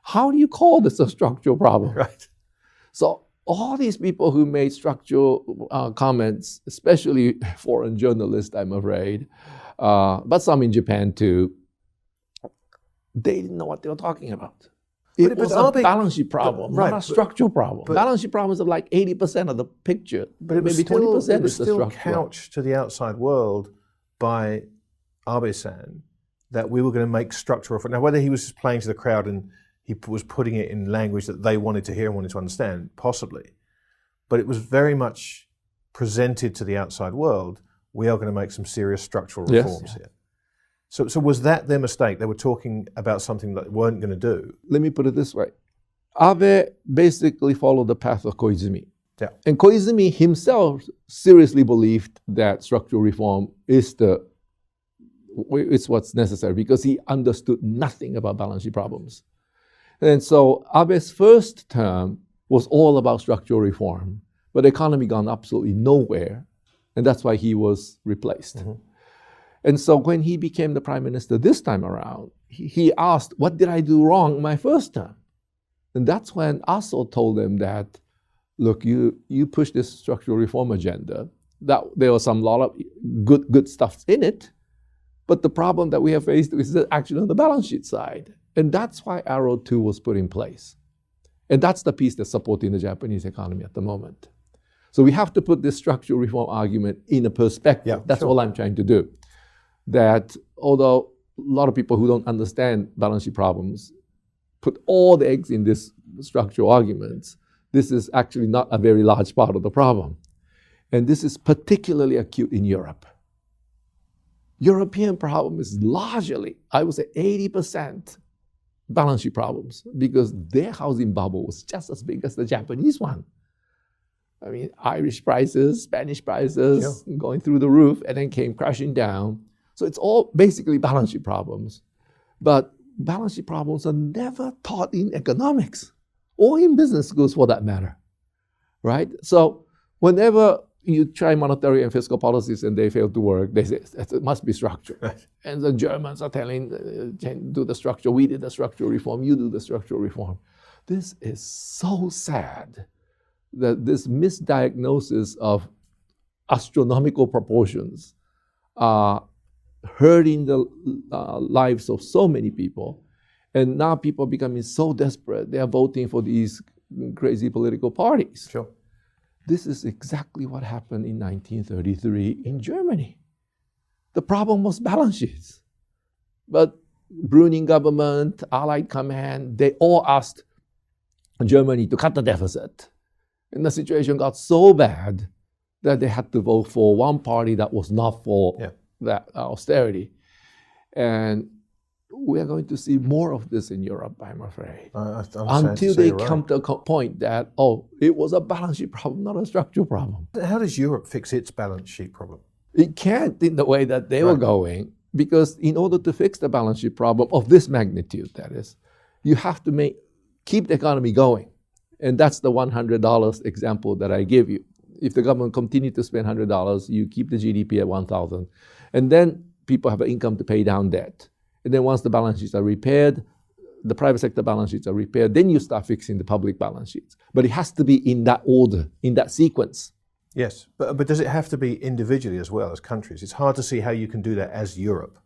How do you call this a structural problem? Right. So all these people who made structural comments, especially foreign journalists, I'm afraid, but some in Japan too, they didn't know what they were talking about. It was a balance sheet problem, not a structural problem. Balance sheet problems are like 80% of the picture, but it was maybe still, 20% is the still structural. couched to the outside world by Abe-san that we were going to make structural reform. Now, whether he was just playing to the crowd and he was putting it in language that they wanted to hear and wanted to understand, possibly, but it was very much presented to the outside world, we are going to make some serious structural reforms here. So was that their mistake? They were talking about something that they weren't going to do. Let me put it this way. Abe basically followed the path of Koizumi. Yeah. And Koizumi himself seriously believed that structural reform is what's necessary, because he understood nothing about balance sheet problems. And so Abe's first term was all about structural reform, but the economy gone absolutely nowhere, and that's why he was replaced. Mm-hmm. And so when he became the prime minister this time around, he asked, what did I do wrong my first term? And that's when Aso told him that, look, you push this structural reform agenda, that there was some lot of good stuff in it, but the problem that we have faced is actually on the balance sheet side. And that's why Arrow 2 was put in place. And that's the piece that's supporting the Japanese economy at the moment. So we have to put this structural reform argument in a perspective. Yeah, that's all I'm trying to do. That although a lot of people who don't understand balance sheet problems put all the eggs in this structural arguments, this is actually not a very large part of the problem. And this is particularly acute in Europe. European problem is largely, I would say 80% balance sheet problems, because their housing bubble was just as big as the Japanese one. I mean, Irish prices, Spanish prices going through the roof, and then came crashing down. So it's all basically balance sheet problems. But balance sheet problems are never taught in economics or in business schools for that matter, right? So whenever you try monetary and fiscal policies and they fail to work, they say it must be structural. Right. And the Germans are telling, do the structural, we did the structural reform, you do the structural reform. This is so sad that this misdiagnosis of astronomical proportions are hurting the lives of so many people. And now people are becoming so desperate, they are voting for these crazy political parties. Sure. This is exactly what happened in 1933 in Germany. The problem was balance sheets. But Brüning government, Allied command, they all asked Germany to cut the deficit. And the situation got so bad that they had to vote for one party that was not for that austerity. And we are going to see more of this in Europe, I'm afraid. I'm sad to Until say they you're right. come to a point that, oh, it was a balance sheet problem, not a structural problem. How does Europe fix its balance sheet problem? It can't in the way that they were going, because in order to fix the balance sheet problem of this magnitude, that is, you have to keep the economy going. And that's the $100 example that I give you. If the government continue to spend $100, you keep the GDP at 1,000. And then people have an income to pay down debt. And then once the balance sheets are repaired, the private sector balance sheets are repaired, then you start fixing the public balance sheets. But it has to be in that order, in that sequence. Yes, but does it have to be individually as well as countries? It's hard to see how you can do that as Europe,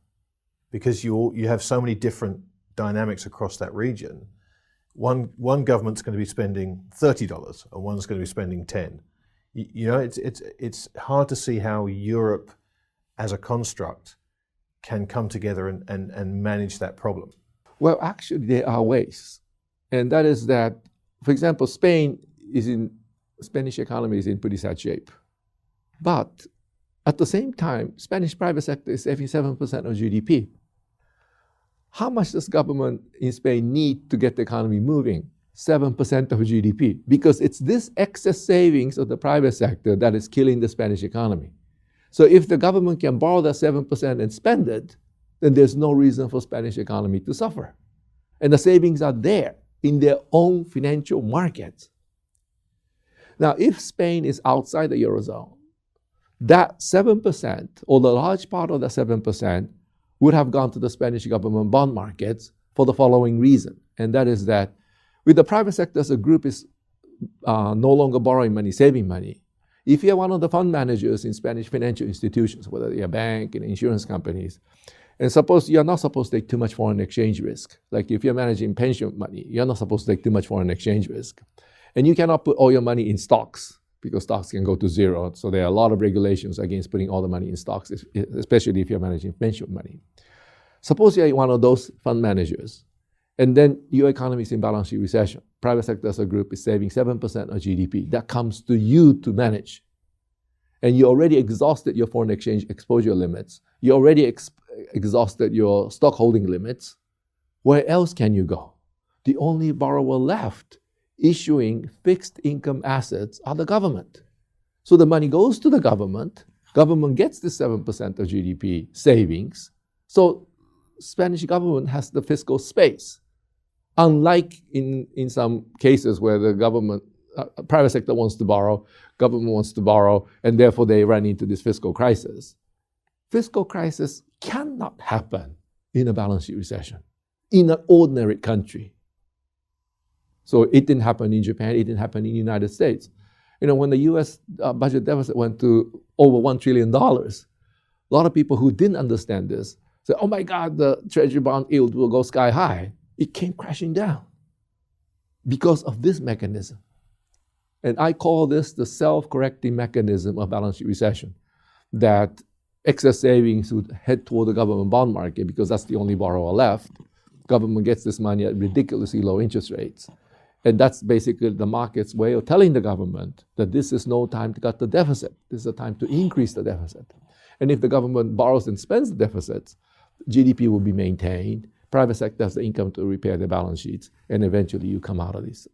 because you have so many different dynamics across that region. One government's going to be spending $30 and one's going to be spending 10. You know, it's hard to see how Europe as a construct can come together and manage that problem. Well, actually, there are ways. And that is that, for example, Spanish economy is in pretty sad shape. But at the same time, Spanish private sector is saving 7% of GDP. How much does government in Spain need to get the economy moving? 7% of GDP. Because it's this excess savings of the private sector that is killing the Spanish economy. So if the government can borrow that 7% and spend it, then there's no reason for Spanish economy to suffer. And the savings are there in their own financial markets. Now, if Spain is outside the Eurozone, that 7%, or the large part of that 7%, would have gone to the Spanish government bond markets for the following reason. And that is that with the private sector as a group is no longer borrowing money, saving money, if you're one of the fund managers in Spanish financial institutions, whether you're a bank and insurance companies, and suppose you're not supposed to take too much foreign exchange risk. Like if you're managing pension money, you're not supposed to take too much foreign exchange risk. And you cannot put all your money in stocks because stocks can go to zero. So there are a lot of regulations against putting all the money in stocks, especially if you're managing pension money. Suppose you're one of those fund managers, and then your economy is in balance sheet recession. Private sector as a group is saving 7% of GDP. That comes to you to manage. And you already exhausted your foreign exchange exposure limits. You already exhausted your stock holding limits. Where else can you go? The only borrower left issuing fixed income assets are the government. So the money goes to the government. Government gets the 7% of GDP savings. So Spanish government has the fiscal space. Unlike in some cases where the government, private sector wants to borrow, government wants to borrow, and therefore they run into this fiscal crisis. Fiscal crisis cannot happen in a balance sheet recession, in an ordinary country. So it didn't happen in Japan, it didn't happen in the United States. You know, when the US budget deficit went to over $1 trillion, a lot of people who didn't understand this said, oh my God, the treasury bond yield will go sky high. It came crashing down because of this mechanism. And I call this the self-correcting mechanism of balance sheet recession, that excess savings would head toward the government bond market because that's the only borrower left. Government gets this money at ridiculously low interest rates. And that's basically the market's way of telling the government that this is no time to cut the deficit. This is a time to increase the deficit. And if the government borrows and spends the deficits, GDP will be maintained. Private sector has the income to repair their balance sheets, and eventually you come out of this.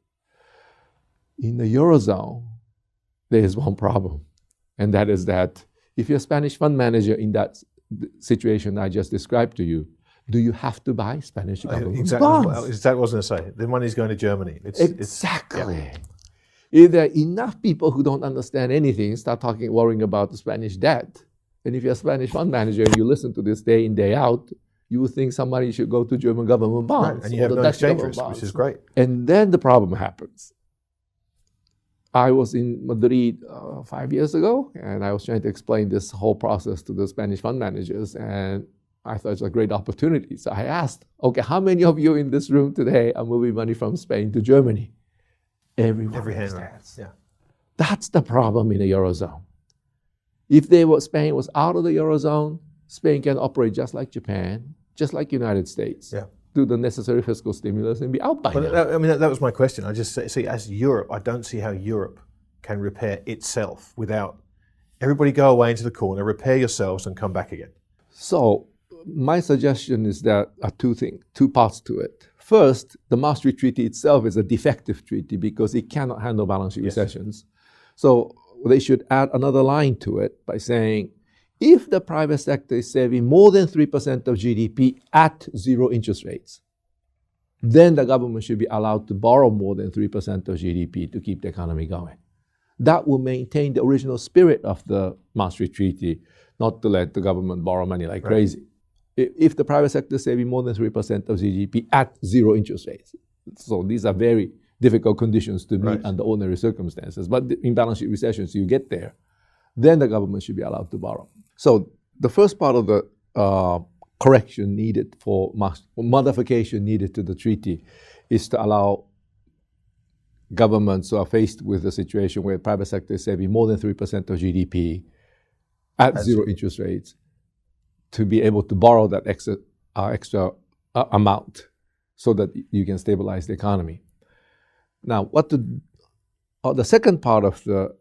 In the Eurozone, there is one problem, and that is that if you're a Spanish fund manager in that situation I just described to you, do you have to buy Spanish government bonds? Exactly what I was going to say. The money's going to Germany. Exactly. If there are enough people who don't understand anything, start worrying about the Spanish debt, and if you're a Spanish fund manager and you listen to this day in, day out, you would think somebody should go to German government bonds. Right. And you have no exchange risk, which is great. And then the problem happens. I was in Madrid 5 years ago, and I was trying to explain this whole process to the Spanish fund managers, and I thought it was a great opportunity. So I asked, okay, how many of you in this room today are moving money from Spain to Germany? Everyone understands. Yeah. That's the problem in the Eurozone. If Spain was out of the Eurozone, Spain can operate just like Japan, just like United States. Yeah. Do the necessary fiscal stimulus and be out by now. That was my question. I just see, as Europe, I don't see how Europe can repair itself without everybody go away into the corner, repair yourselves and come back again. So my suggestion is that two parts to it. First, the Maastricht Treaty itself is a defective treaty because it cannot handle balance sheet recessions. So they should add another line to it by saying, if the private sector is saving more than 3% of GDP at zero interest rates, then the government should be allowed to borrow more than 3% of GDP to keep the economy going. That will maintain the original spirit of the Maastricht Treaty, not to let the government borrow money like crazy. If the private sector is saving more than 3% of GDP at zero interest rates, so these are very difficult conditions to meet under ordinary circumstances, but in balance sheet recessions you get there, then the government should be allowed to borrow. So the first part of the correction needed for modification needed to the treaty is to allow governments who are faced with a situation where the private sector is saving more than 3% of GDP at zero interest rates to be able to borrow that extra amount so that you can stabilize the economy. Now, the second part of the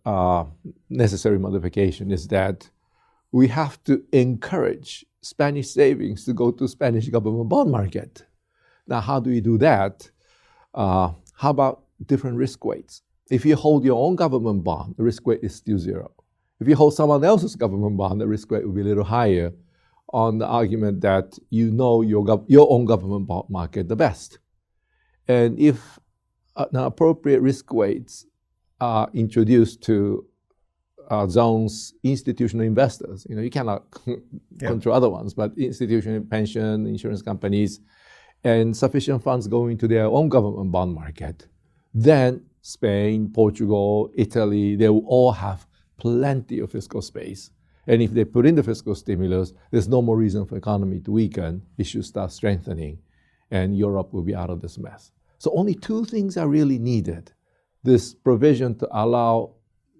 necessary modification is that we have to encourage Spanish savings to go to Spanish government bond market. Now, how do we do that? How about different risk weights? If you hold your own government bond, the risk weight is still zero. If you hold someone else's government bond, the risk weight will be a little higher on the argument that you know your own government bond market the best. And if an appropriate risk weights are introduced to zones, institutional investors, you cannot control other ones, but institutional pension, insurance companies, and sufficient funds going to their own government bond market, then Spain, Portugal, Italy, they will all have plenty of fiscal space. And if they put in the fiscal stimulus, there's no more reason for economy to weaken. It should start strengthening, and Europe will be out of this mess. So only two things are really needed. This provision to allow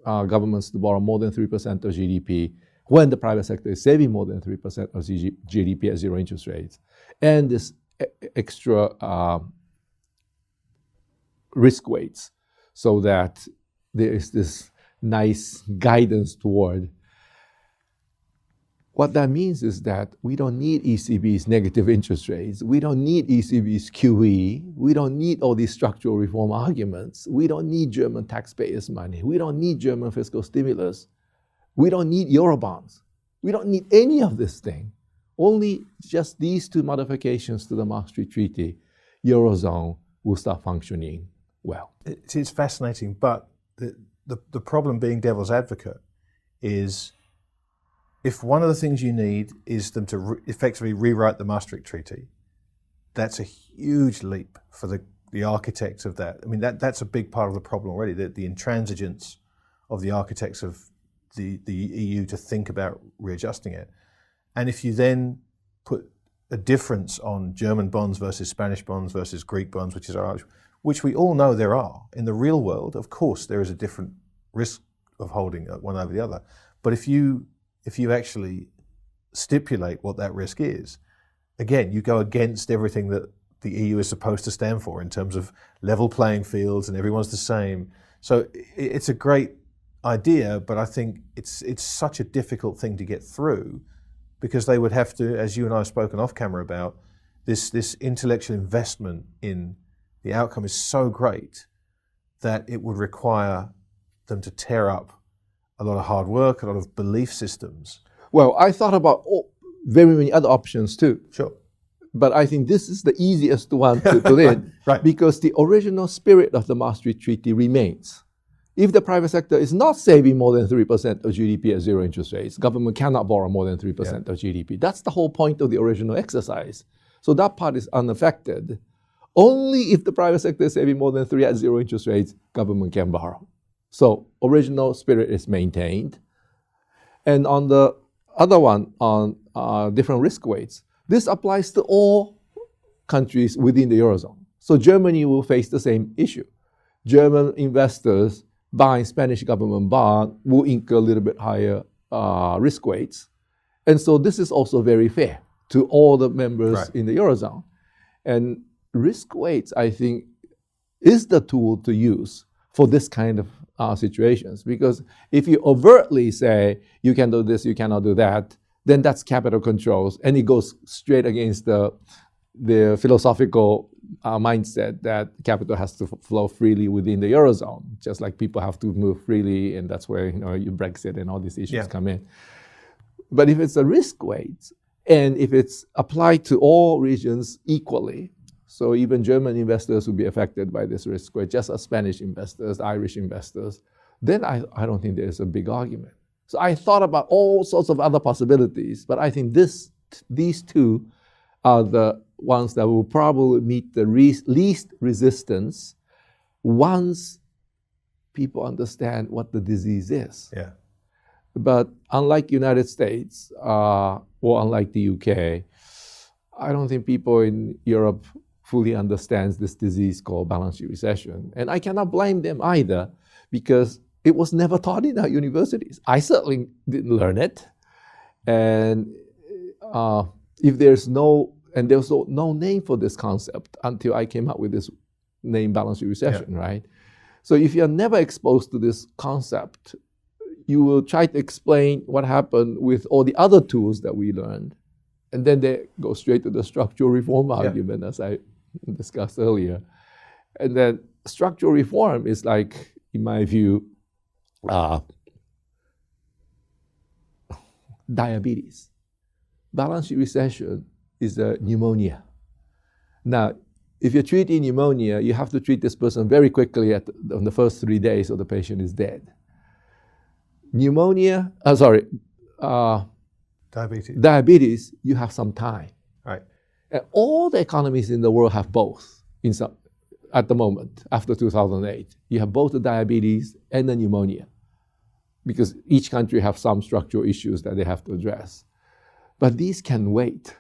governments to borrow more than 3% of GDP when the private sector is saving more than 3% of GDP at zero interest rates, and this extra risk weights, so that there is this nice guidance toward. What that means is that we don't need ECB's negative interest rates. We don't need ECB's QE. We don't need all these structural reform arguments. We don't need German taxpayers' money. We don't need German fiscal stimulus. We don't need Eurobonds. We don't need any of this thing. Only just these two modifications to the Maastricht Treaty, Eurozone will start functioning well. It's fascinating, but the problem, being devil's advocate, is if one of the things you need is them to effectively rewrite the Maastricht Treaty, that's a huge leap for the architects of that. I mean, that's a big part of the problem already, the intransigence of the architects of the EU to think about readjusting it. And if you then put a difference on German bonds versus Spanish bonds versus Greek bonds, which we all know there are, in the real world, of course, there is a different risk of holding one over the other. But if you actually stipulate what that risk is, again, you go against everything that the EU is supposed to stand for in terms of level playing fields and everyone's the same. So it's a great idea, but I think it's such a difficult thing to get through, because they would have to, as you and I have spoken off camera about, this intellectual investment in the outcome is so great that it would require them to tear up a lot of hard work, a lot of belief systems. Well, I thought about very many other options too. Sure. But I think this is the easiest one to put in, right. Because the original spirit of the Maastricht Treaty remains. If the private sector is not saving more than 3% of GDP at zero interest rates, government cannot borrow more than 3% of GDP. That's the whole point of the original exercise. So that part is unaffected. Only if the private sector is saving more than 3 at zero interest rates, government can borrow. So original spirit is maintained. And on the other one, on different risk weights, this applies to all countries within the Eurozone. So Germany will face the same issue. German investors buying Spanish government bond will incur a little bit higher risk weights. And so this is also very fair to all the members in the Eurozone. And risk weights, I think, is the tool to use for this kind of situations. Because if you overtly say, you can do this, you cannot do that, then that's capital controls, and it goes straight against the philosophical mindset that capital has to flow freely within the Eurozone, just like people have to move freely, and that's where you Brexit and all these issues come in. But if it's a risk weight, and if it's applied to all regions equally, so even German investors will be affected by this risk weight, just as Spanish investors, Irish investors, then I don't think there's a big argument. So I thought about all sorts of other possibilities, but I think these two are the ones that will probably meet the least resistance once people understand what the disease is. Yeah. But unlike United States or unlike the UK, I don't think people in Europe fully understands this disease called balance sheet recession. And I cannot blame them either, because it was never taught in our universities. I certainly didn't learn it. And if there's no name for this concept until I came up with this name, balance sheet recession, right? So if you're never exposed to this concept, you will try to explain what happened with all the other tools that we learned. And then they go straight to the structural reform argument, as I discussed earlier. And then structural reform is like, in my view, diabetes. Balance sheet recession is a pneumonia. Now, if you're treating pneumonia, you have to treat this person very quickly on the first 3 days, or the patient is dead. Diabetes, you have some time. Right. And all the economies in the world have both at the moment, after 2008. You have both the diabetes and the pneumonia, because each country have some structural issues that they have to address. But these can wait.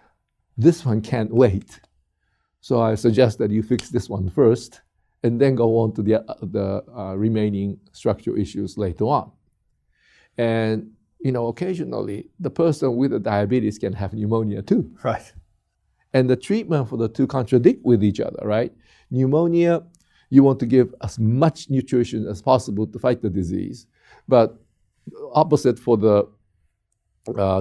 This one can't wait. So I suggest that you fix this one first, and then go on to the remaining structural issues later on. And occasionally the person with the diabetes can have pneumonia too. Right. And the treatment for the two contradict with each other, right? Pneumonia, you want to give as much nutrition as possible to fight the disease. But opposite for the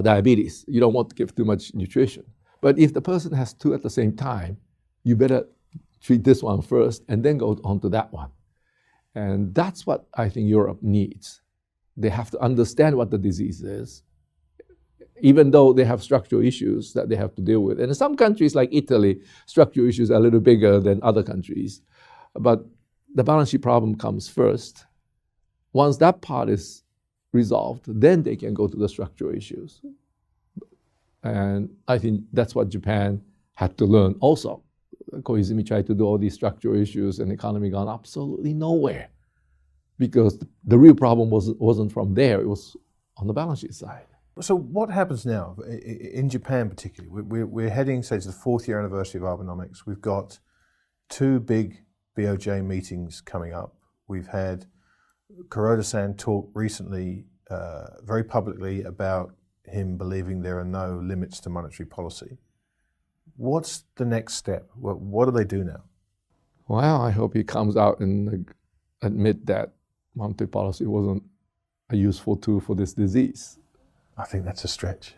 diabetes, you don't want to give too much nutrition. But if the person has two at the same time, you better treat this one first and then go on to that one. And that's what I think Europe needs. They have to understand what the disease is, even though they have structural issues that they have to deal with. And in some countries like Italy, structural issues are a little bigger than other countries. But the balance sheet problem comes first. Once that part is resolved, then they can go to the structural issues. And I think that's what Japan had to learn also. Koizumi tried to do all these structural issues, and the economy gone absolutely nowhere, because the real problem wasn't from there, it was on the balance sheet side. So what happens now, in Japan particularly? We're heading, say, to the 4th year anniversary of Abenomics. We've got 2 big BOJ meetings coming up. We've had Kuroda-san talk recently very publicly about him believing there are no limits to monetary policy. What's the next step? What do they do now? Well, I hope he comes out and admit that monetary policy wasn't a useful tool for this disease. I think that's a stretch.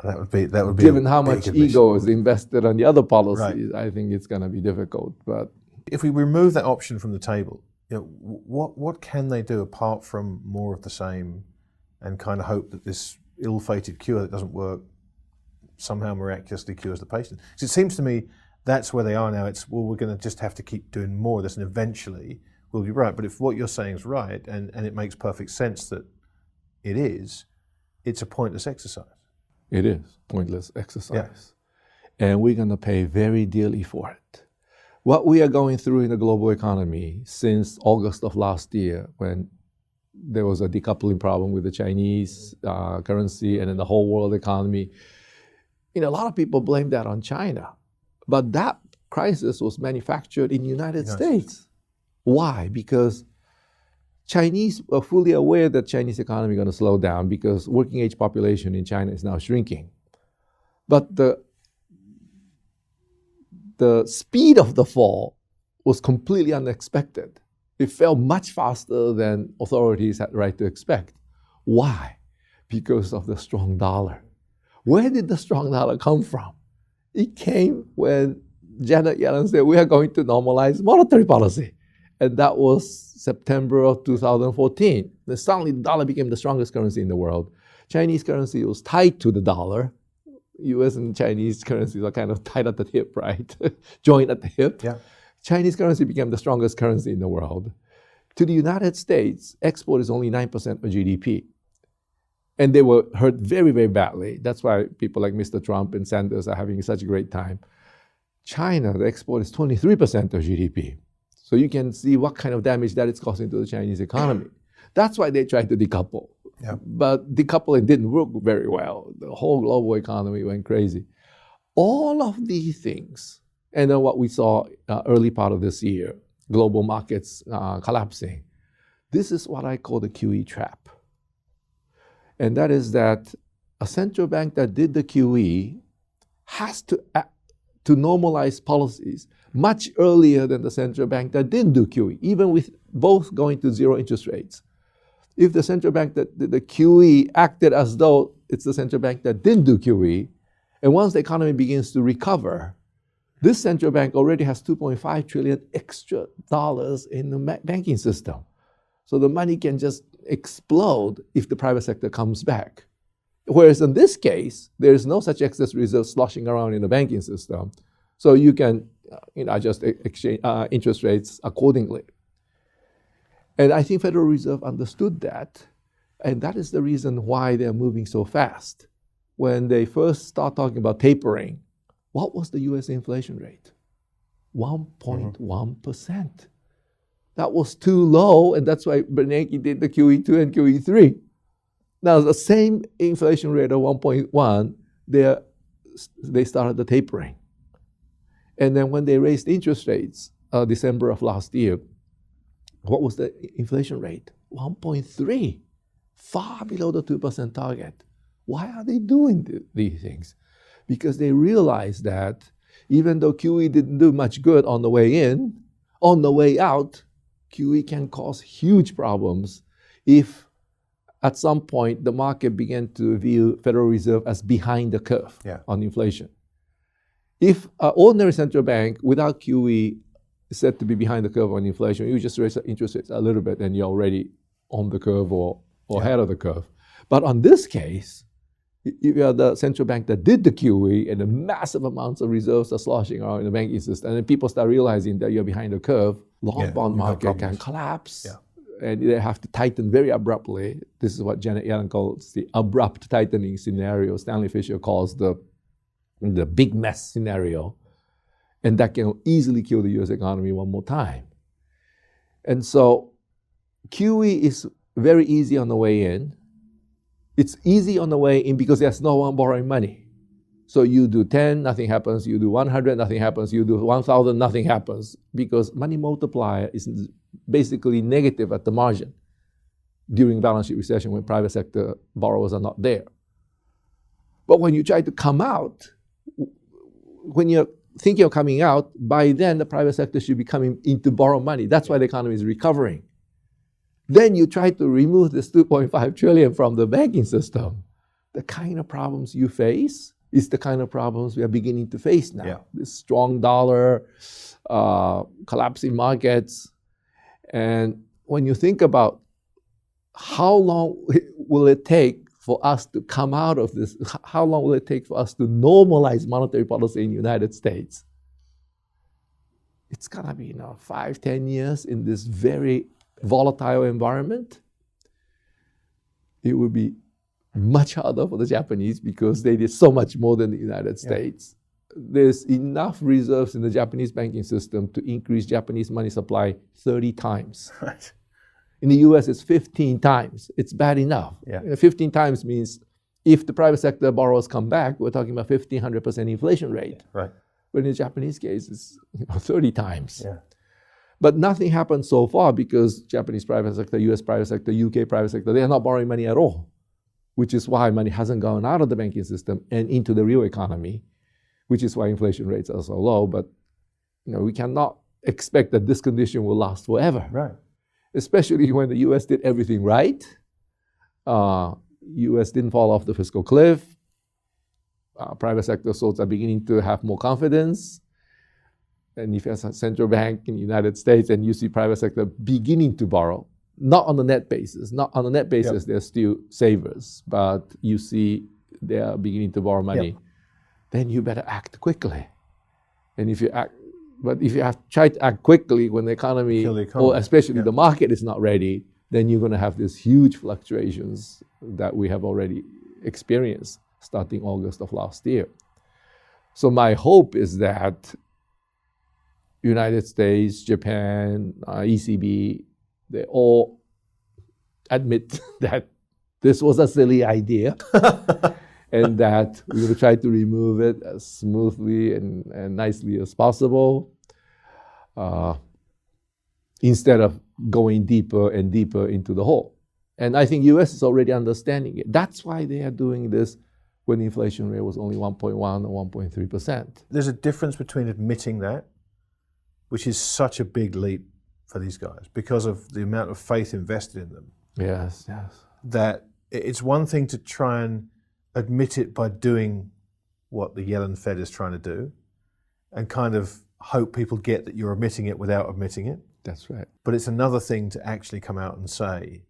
That would be given how much ego is invested on the other policies. Right. I think it's going to be difficult. But if we remove that option from the table, what can they do apart from more of the same, and kind of hope that this ill-fated cure that doesn't work somehow miraculously cures the patient? Because it seems to me that's where they are now. It's, well, we're going to just have to keep doing more of this, and eventually we'll be right. But if what you're saying is right, and it makes perfect sense that it is, it's a pointless exercise. It is pointless exercise. Yeah. And we're going to pay very dearly for it. What we are going through in the global economy since August of last year, when there was a decoupling problem with the Chinese currency and in the whole world economy, a lot of people blame that on China. But that crisis was manufactured in the United States. Why? Because Chinese are fully aware that Chinese economy is going to slow down, because working age population in China is now shrinking. But the speed of the fall was completely unexpected. It fell much faster than authorities had right to expect. Why? Because of the strong dollar. Where did the strong dollar come from? It came when Janet Yellen said, we are going to normalize monetary policy. And that was September of 2014. Then suddenly the dollar became the strongest currency in the world. Chinese currency was tied to the dollar. US and Chinese currencies are kind of tied at the hip, right? Joined at the hip. Yeah. Chinese currency became the strongest currency in the world. To the United States, export is only 9% of GDP. And they were hurt very, very badly. That's why people like Mr. Trump and Sanders are having such a great time. China, the export is 23% of GDP. So you can see what kind of damage that is causing to the Chinese economy. That's why they tried to decouple. Yeah. But decoupling didn't work very well. The whole global economy went crazy. All of these things, and then what we saw early part of this year, global markets collapsing. This is what I call the QE trap. And that is that a central bank that did the QE has to normalize policies much earlier than the central bank that didn't do QE, even with both going to zero interest rates. If the central bank that did the QE acted as though it's the central bank that didn't do QE, and once the economy begins to recover, this central bank already has 2.5 trillion extra dollars in the banking system. So the money can just explode if the private sector comes back. Whereas in this case, there is no such excess reserve sloshing around in the banking system. So you can adjust exchange interest rates accordingly. And I think Federal Reserve understood that. And that is the reason why they're moving so fast. When they first start talking about tapering, what was the US inflation rate? 1.1%. That was too low, and that's why Bernanke did the QE2 and QE3. Now, the same inflation rate of 1.1, they started the tapering. And then when they raised interest rates, December of last year, what was the inflation rate? 1.3, far below the 2% target. Why are they doing these things? Because they realized that even though QE didn't do much good on the way in, on the way out, QE can cause huge problems if at some point the market began to view Federal Reserve as behind the curve on inflation. If an ordinary central bank without QE is said to be behind the curve on inflation, you just raise the interest rates a little bit and you're already on the curve or ahead of the curve. But on this case, you are the central bank that did the QE and the massive amounts of reserves are sloshing around in the banking system, and then people start realizing that you're behind the curve, long bond market can collapse, and they have to tighten very abruptly. This is what Janet Yellen calls the abrupt tightening scenario. Stanley Fischer calls the big mess scenario, and that can easily kill the US economy one more time. And so QE is very easy on the way in. It's easy on the way in because there's no one borrowing money. So you do 10, nothing happens. You do 100, nothing happens. You do 1,000, nothing happens. Because money multiplier is basically negative at the margin during balance sheet recession when private sector borrowers are not there. But when you try to come out, when you're thinking of coming out, by then the private sector should be coming in to borrow money. That's why the economy is recovering. Then you try to remove this 2.5 trillion from the banking system. The kind of problems you face is the kind of problems we are beginning to face now. This strong dollar, collapsing markets. And when you think about how long will it take for us to come out of this, how long will it take for us to normalize monetary policy in the United States? It's gonna be 5, 10 years in this very volatile environment. It would be much harder for the Japanese because they did so much more than the United States. There's enough reserves in the Japanese banking system to increase Japanese money supply 30 times. Right. In the US, it's 15 times. It's bad enough. 15 times means if the private sector borrowers come back, we're talking about 1,500% inflation rate. Right. But in the Japanese case, it's 30 times. But nothing happened so far because Japanese private sector, US private sector, UK private sector, they are not borrowing money at all, which is why money hasn't gone out of the banking system and into the real economy, which is why inflation rates are so low. But we cannot expect that this condition will last forever. Right. Especially when the US did everything right. US didn't fall off the fiscal cliff. private sector sources are beginning to have more confidence. And if you have a central bank in the United States and you see private sector beginning to borrow, not on the net basis, they're still savers, but you see they are beginning to borrow money, then you better act quickly. And if you try to act quickly when the economy, or especially the market is not ready, then you're going to have these huge fluctuations that we have already experienced starting August of last year. So my hope is that United States, Japan, ECB, they all admit that this was a silly idea and that we will try to remove it as smoothly and nicely as possible instead of going deeper and deeper into the hole. And I think US is already understanding it. That's why they are doing this when the inflation rate was only 1.1 or 1.3%. There's a difference between admitting that, which is such a big leap for these guys because of the amount of faith invested in them. Yes, yes. That it's one thing to try and admit it by doing what the Yellen Fed is trying to do and kind of hope people get that you're admitting it without admitting it. That's right. But it's another thing to actually come out and say,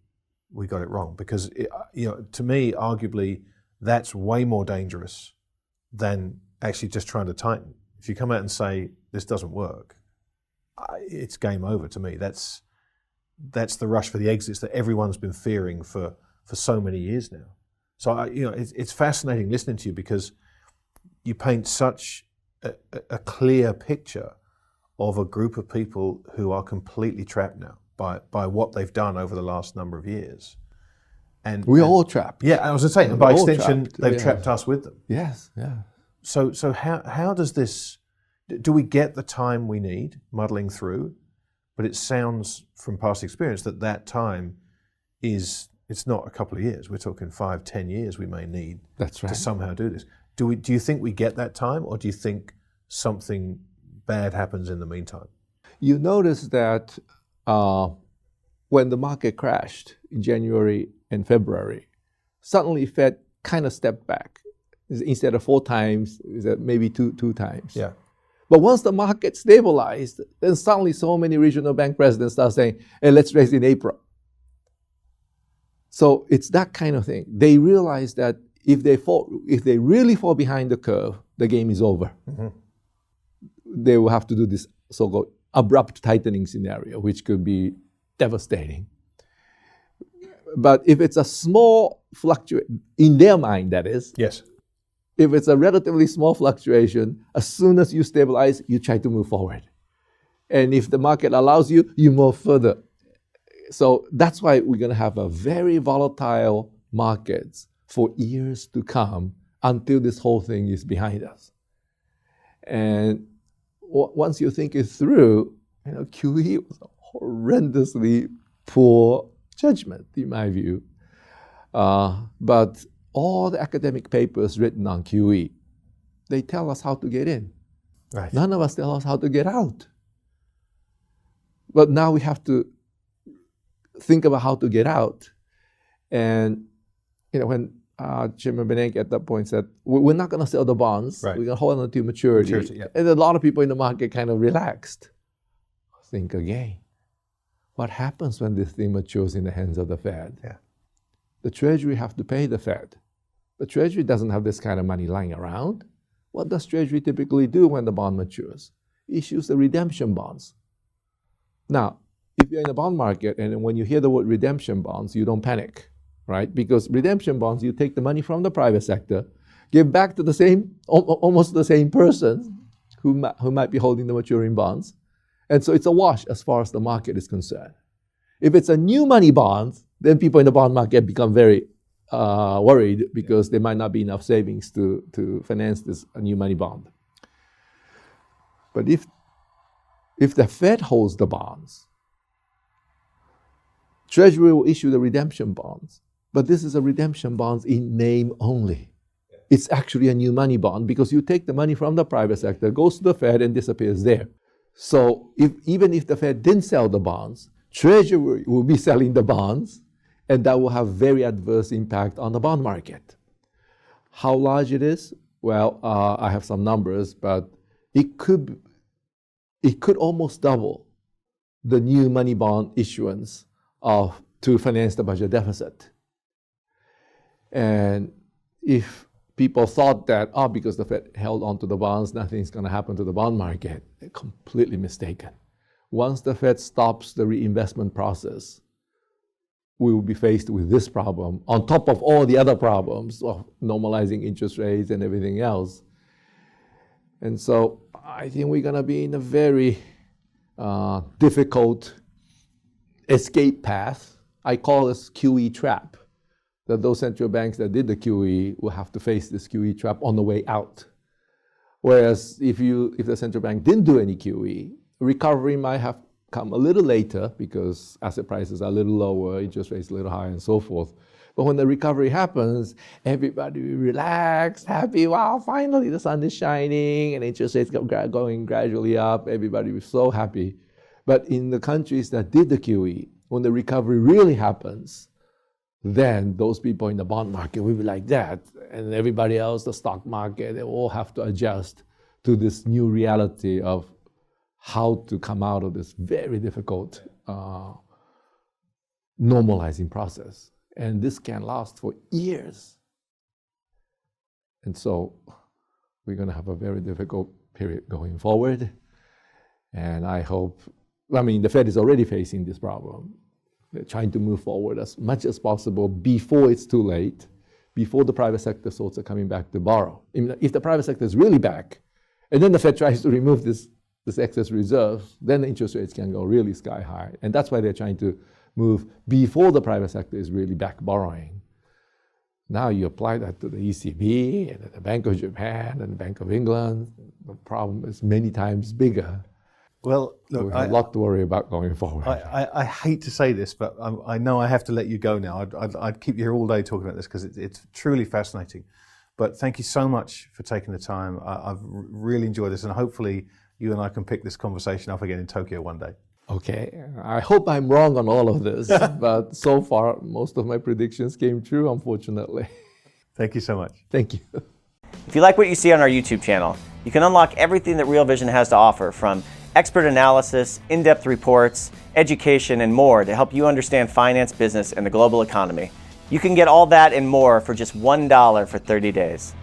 we got it wrong. Because, to me, arguably, that's way more dangerous than actually just trying to tighten. If you come out and say, this doesn't work, it's game over to me. That's the rush for the exits that everyone's been fearing for so many years now. So it's fascinating listening to you because you paint such a clear picture of a group of people who are completely trapped now by what they've done over the last number of years. And we're all trapped. Yeah, I was going to say, and by extension, they've trapped us with them. Yes, yeah. So how does this? Do we get the time we need muddling through? But it sounds from past experience that time it's not a couple of years. We're talking 5, 10 years we may need to somehow do this. Do you think we get that time, or do you think something bad happens in the meantime? You notice that when the market crashed in January and February, suddenly Fed kind of stepped back. Instead of 4 times, maybe two times. Yeah. But once the market stabilized, then suddenly so many regional bank presidents start saying, hey, let's raise in April. So it's that kind of thing. They realize that if they really fall behind the curve, the game is over. Mm-hmm. They will have to do this so-called abrupt tightening scenario, which could be devastating. But if it's a small fluctuation, in their mind that is, yes. If it's a relatively small fluctuation, as soon as you stabilize, you try to move forward. And if the market allows you, you move further. So that's why we're going to have a very volatile markets for years to come until this whole thing is behind us. And once you think it through, QE was a horrendously poor judgment, in my view. But all the academic papers written on QE, they tell us how to get in. Right. None of us tell us how to get out. But now we have to think about how to get out. And when Chairman Bernanke at that point said, we're not going to sell the bonds, right. We're going to hold on to maturity. Yeah. And a lot of people in the market kind of relaxed. Think again. What happens when this thing matures in the hands of the Fed? Yeah. The Treasury have to pay the Fed. The Treasury doesn't have this kind of money lying around. What does Treasury typically do when the bond matures? Issues the redemption bonds. Now, if you're in the bond market and when you hear the word redemption bonds, you don't panic, right? Because redemption bonds, you take the money from the private sector, give back to the same, almost the same person who might be holding the maturing bonds. And so it's a wash as far as the market is concerned. If it's a new money bond, then people in the bond market become very worried because there might not be enough savings to finance this new money bond. But if the Fed holds the bonds, Treasury will issue the redemption bonds. But this is a redemption bonds in name only. It's actually a new money bond because you take the money from the private sector, goes to the Fed and disappears there. So even if the Fed didn't sell the bonds, Treasury will be selling the bonds, and that will have very adverse impact on the bond market. How large it is, Well, I have some numbers, but it could almost double the new money bond issuance to finance the budget deficit. And if people thought that, because the Fed held onto the bonds, nothing's going to happen to the bond market, they're completely mistaken. Once the Fed stops the reinvestment process, we will be faced with this problem on top of all the other problems of normalizing interest rates and everything else. And so I think we're going to be in a very difficult escape path. I call this QE trap, that those central banks that did the QE will have to face this QE trap on the way out. Whereas if the central bank didn't do any QE, recovery might have come a little later because asset prices are a little lower, interest rates a little higher, and so forth. But when the recovery happens, everybody will relax, happy, wow, finally the sun is shining and interest rates going gradually up. Everybody was so happy. But in the countries that did the QE, when the recovery really happens, then those people in the bond market will be like that. And everybody else, the stock market, they all have to adjust to this new reality of how to come out of this very difficult normalizing process. And this can last for years. And so we're going to have a very difficult period going forward. And I hope, the Fed is already facing this problem. They're trying to move forward as much as possible before it's too late, before the private sector sorts are coming back to borrow. If the private sector is really back, and then the Fed tries to remove this excess reserves, then the interest rates can go really sky high. And that's why they're trying to move before the private sector is really back borrowing. Now you apply that to the ECB and the Bank of Japan and the Bank of England, the problem is many times bigger. Well, look, we have a lot to worry about going forward. I hate to say this, but I know I have to let you go now. I'd keep you here all day talking about this because it's truly fascinating. But thank you so much for taking the time. I've really enjoyed this, and hopefully you and I can pick this conversation up again in Tokyo one day. Okay, I hope I'm wrong on all of this, but so far most of my predictions came true, unfortunately. Thank you so much. Thank you. If you like what you see on our YouTube channel, you can unlock everything that Real Vision has to offer, from expert analysis, in-depth reports, education, and more to help you understand finance, business, and the global economy. You can get all that and more for just $1 for 30 days.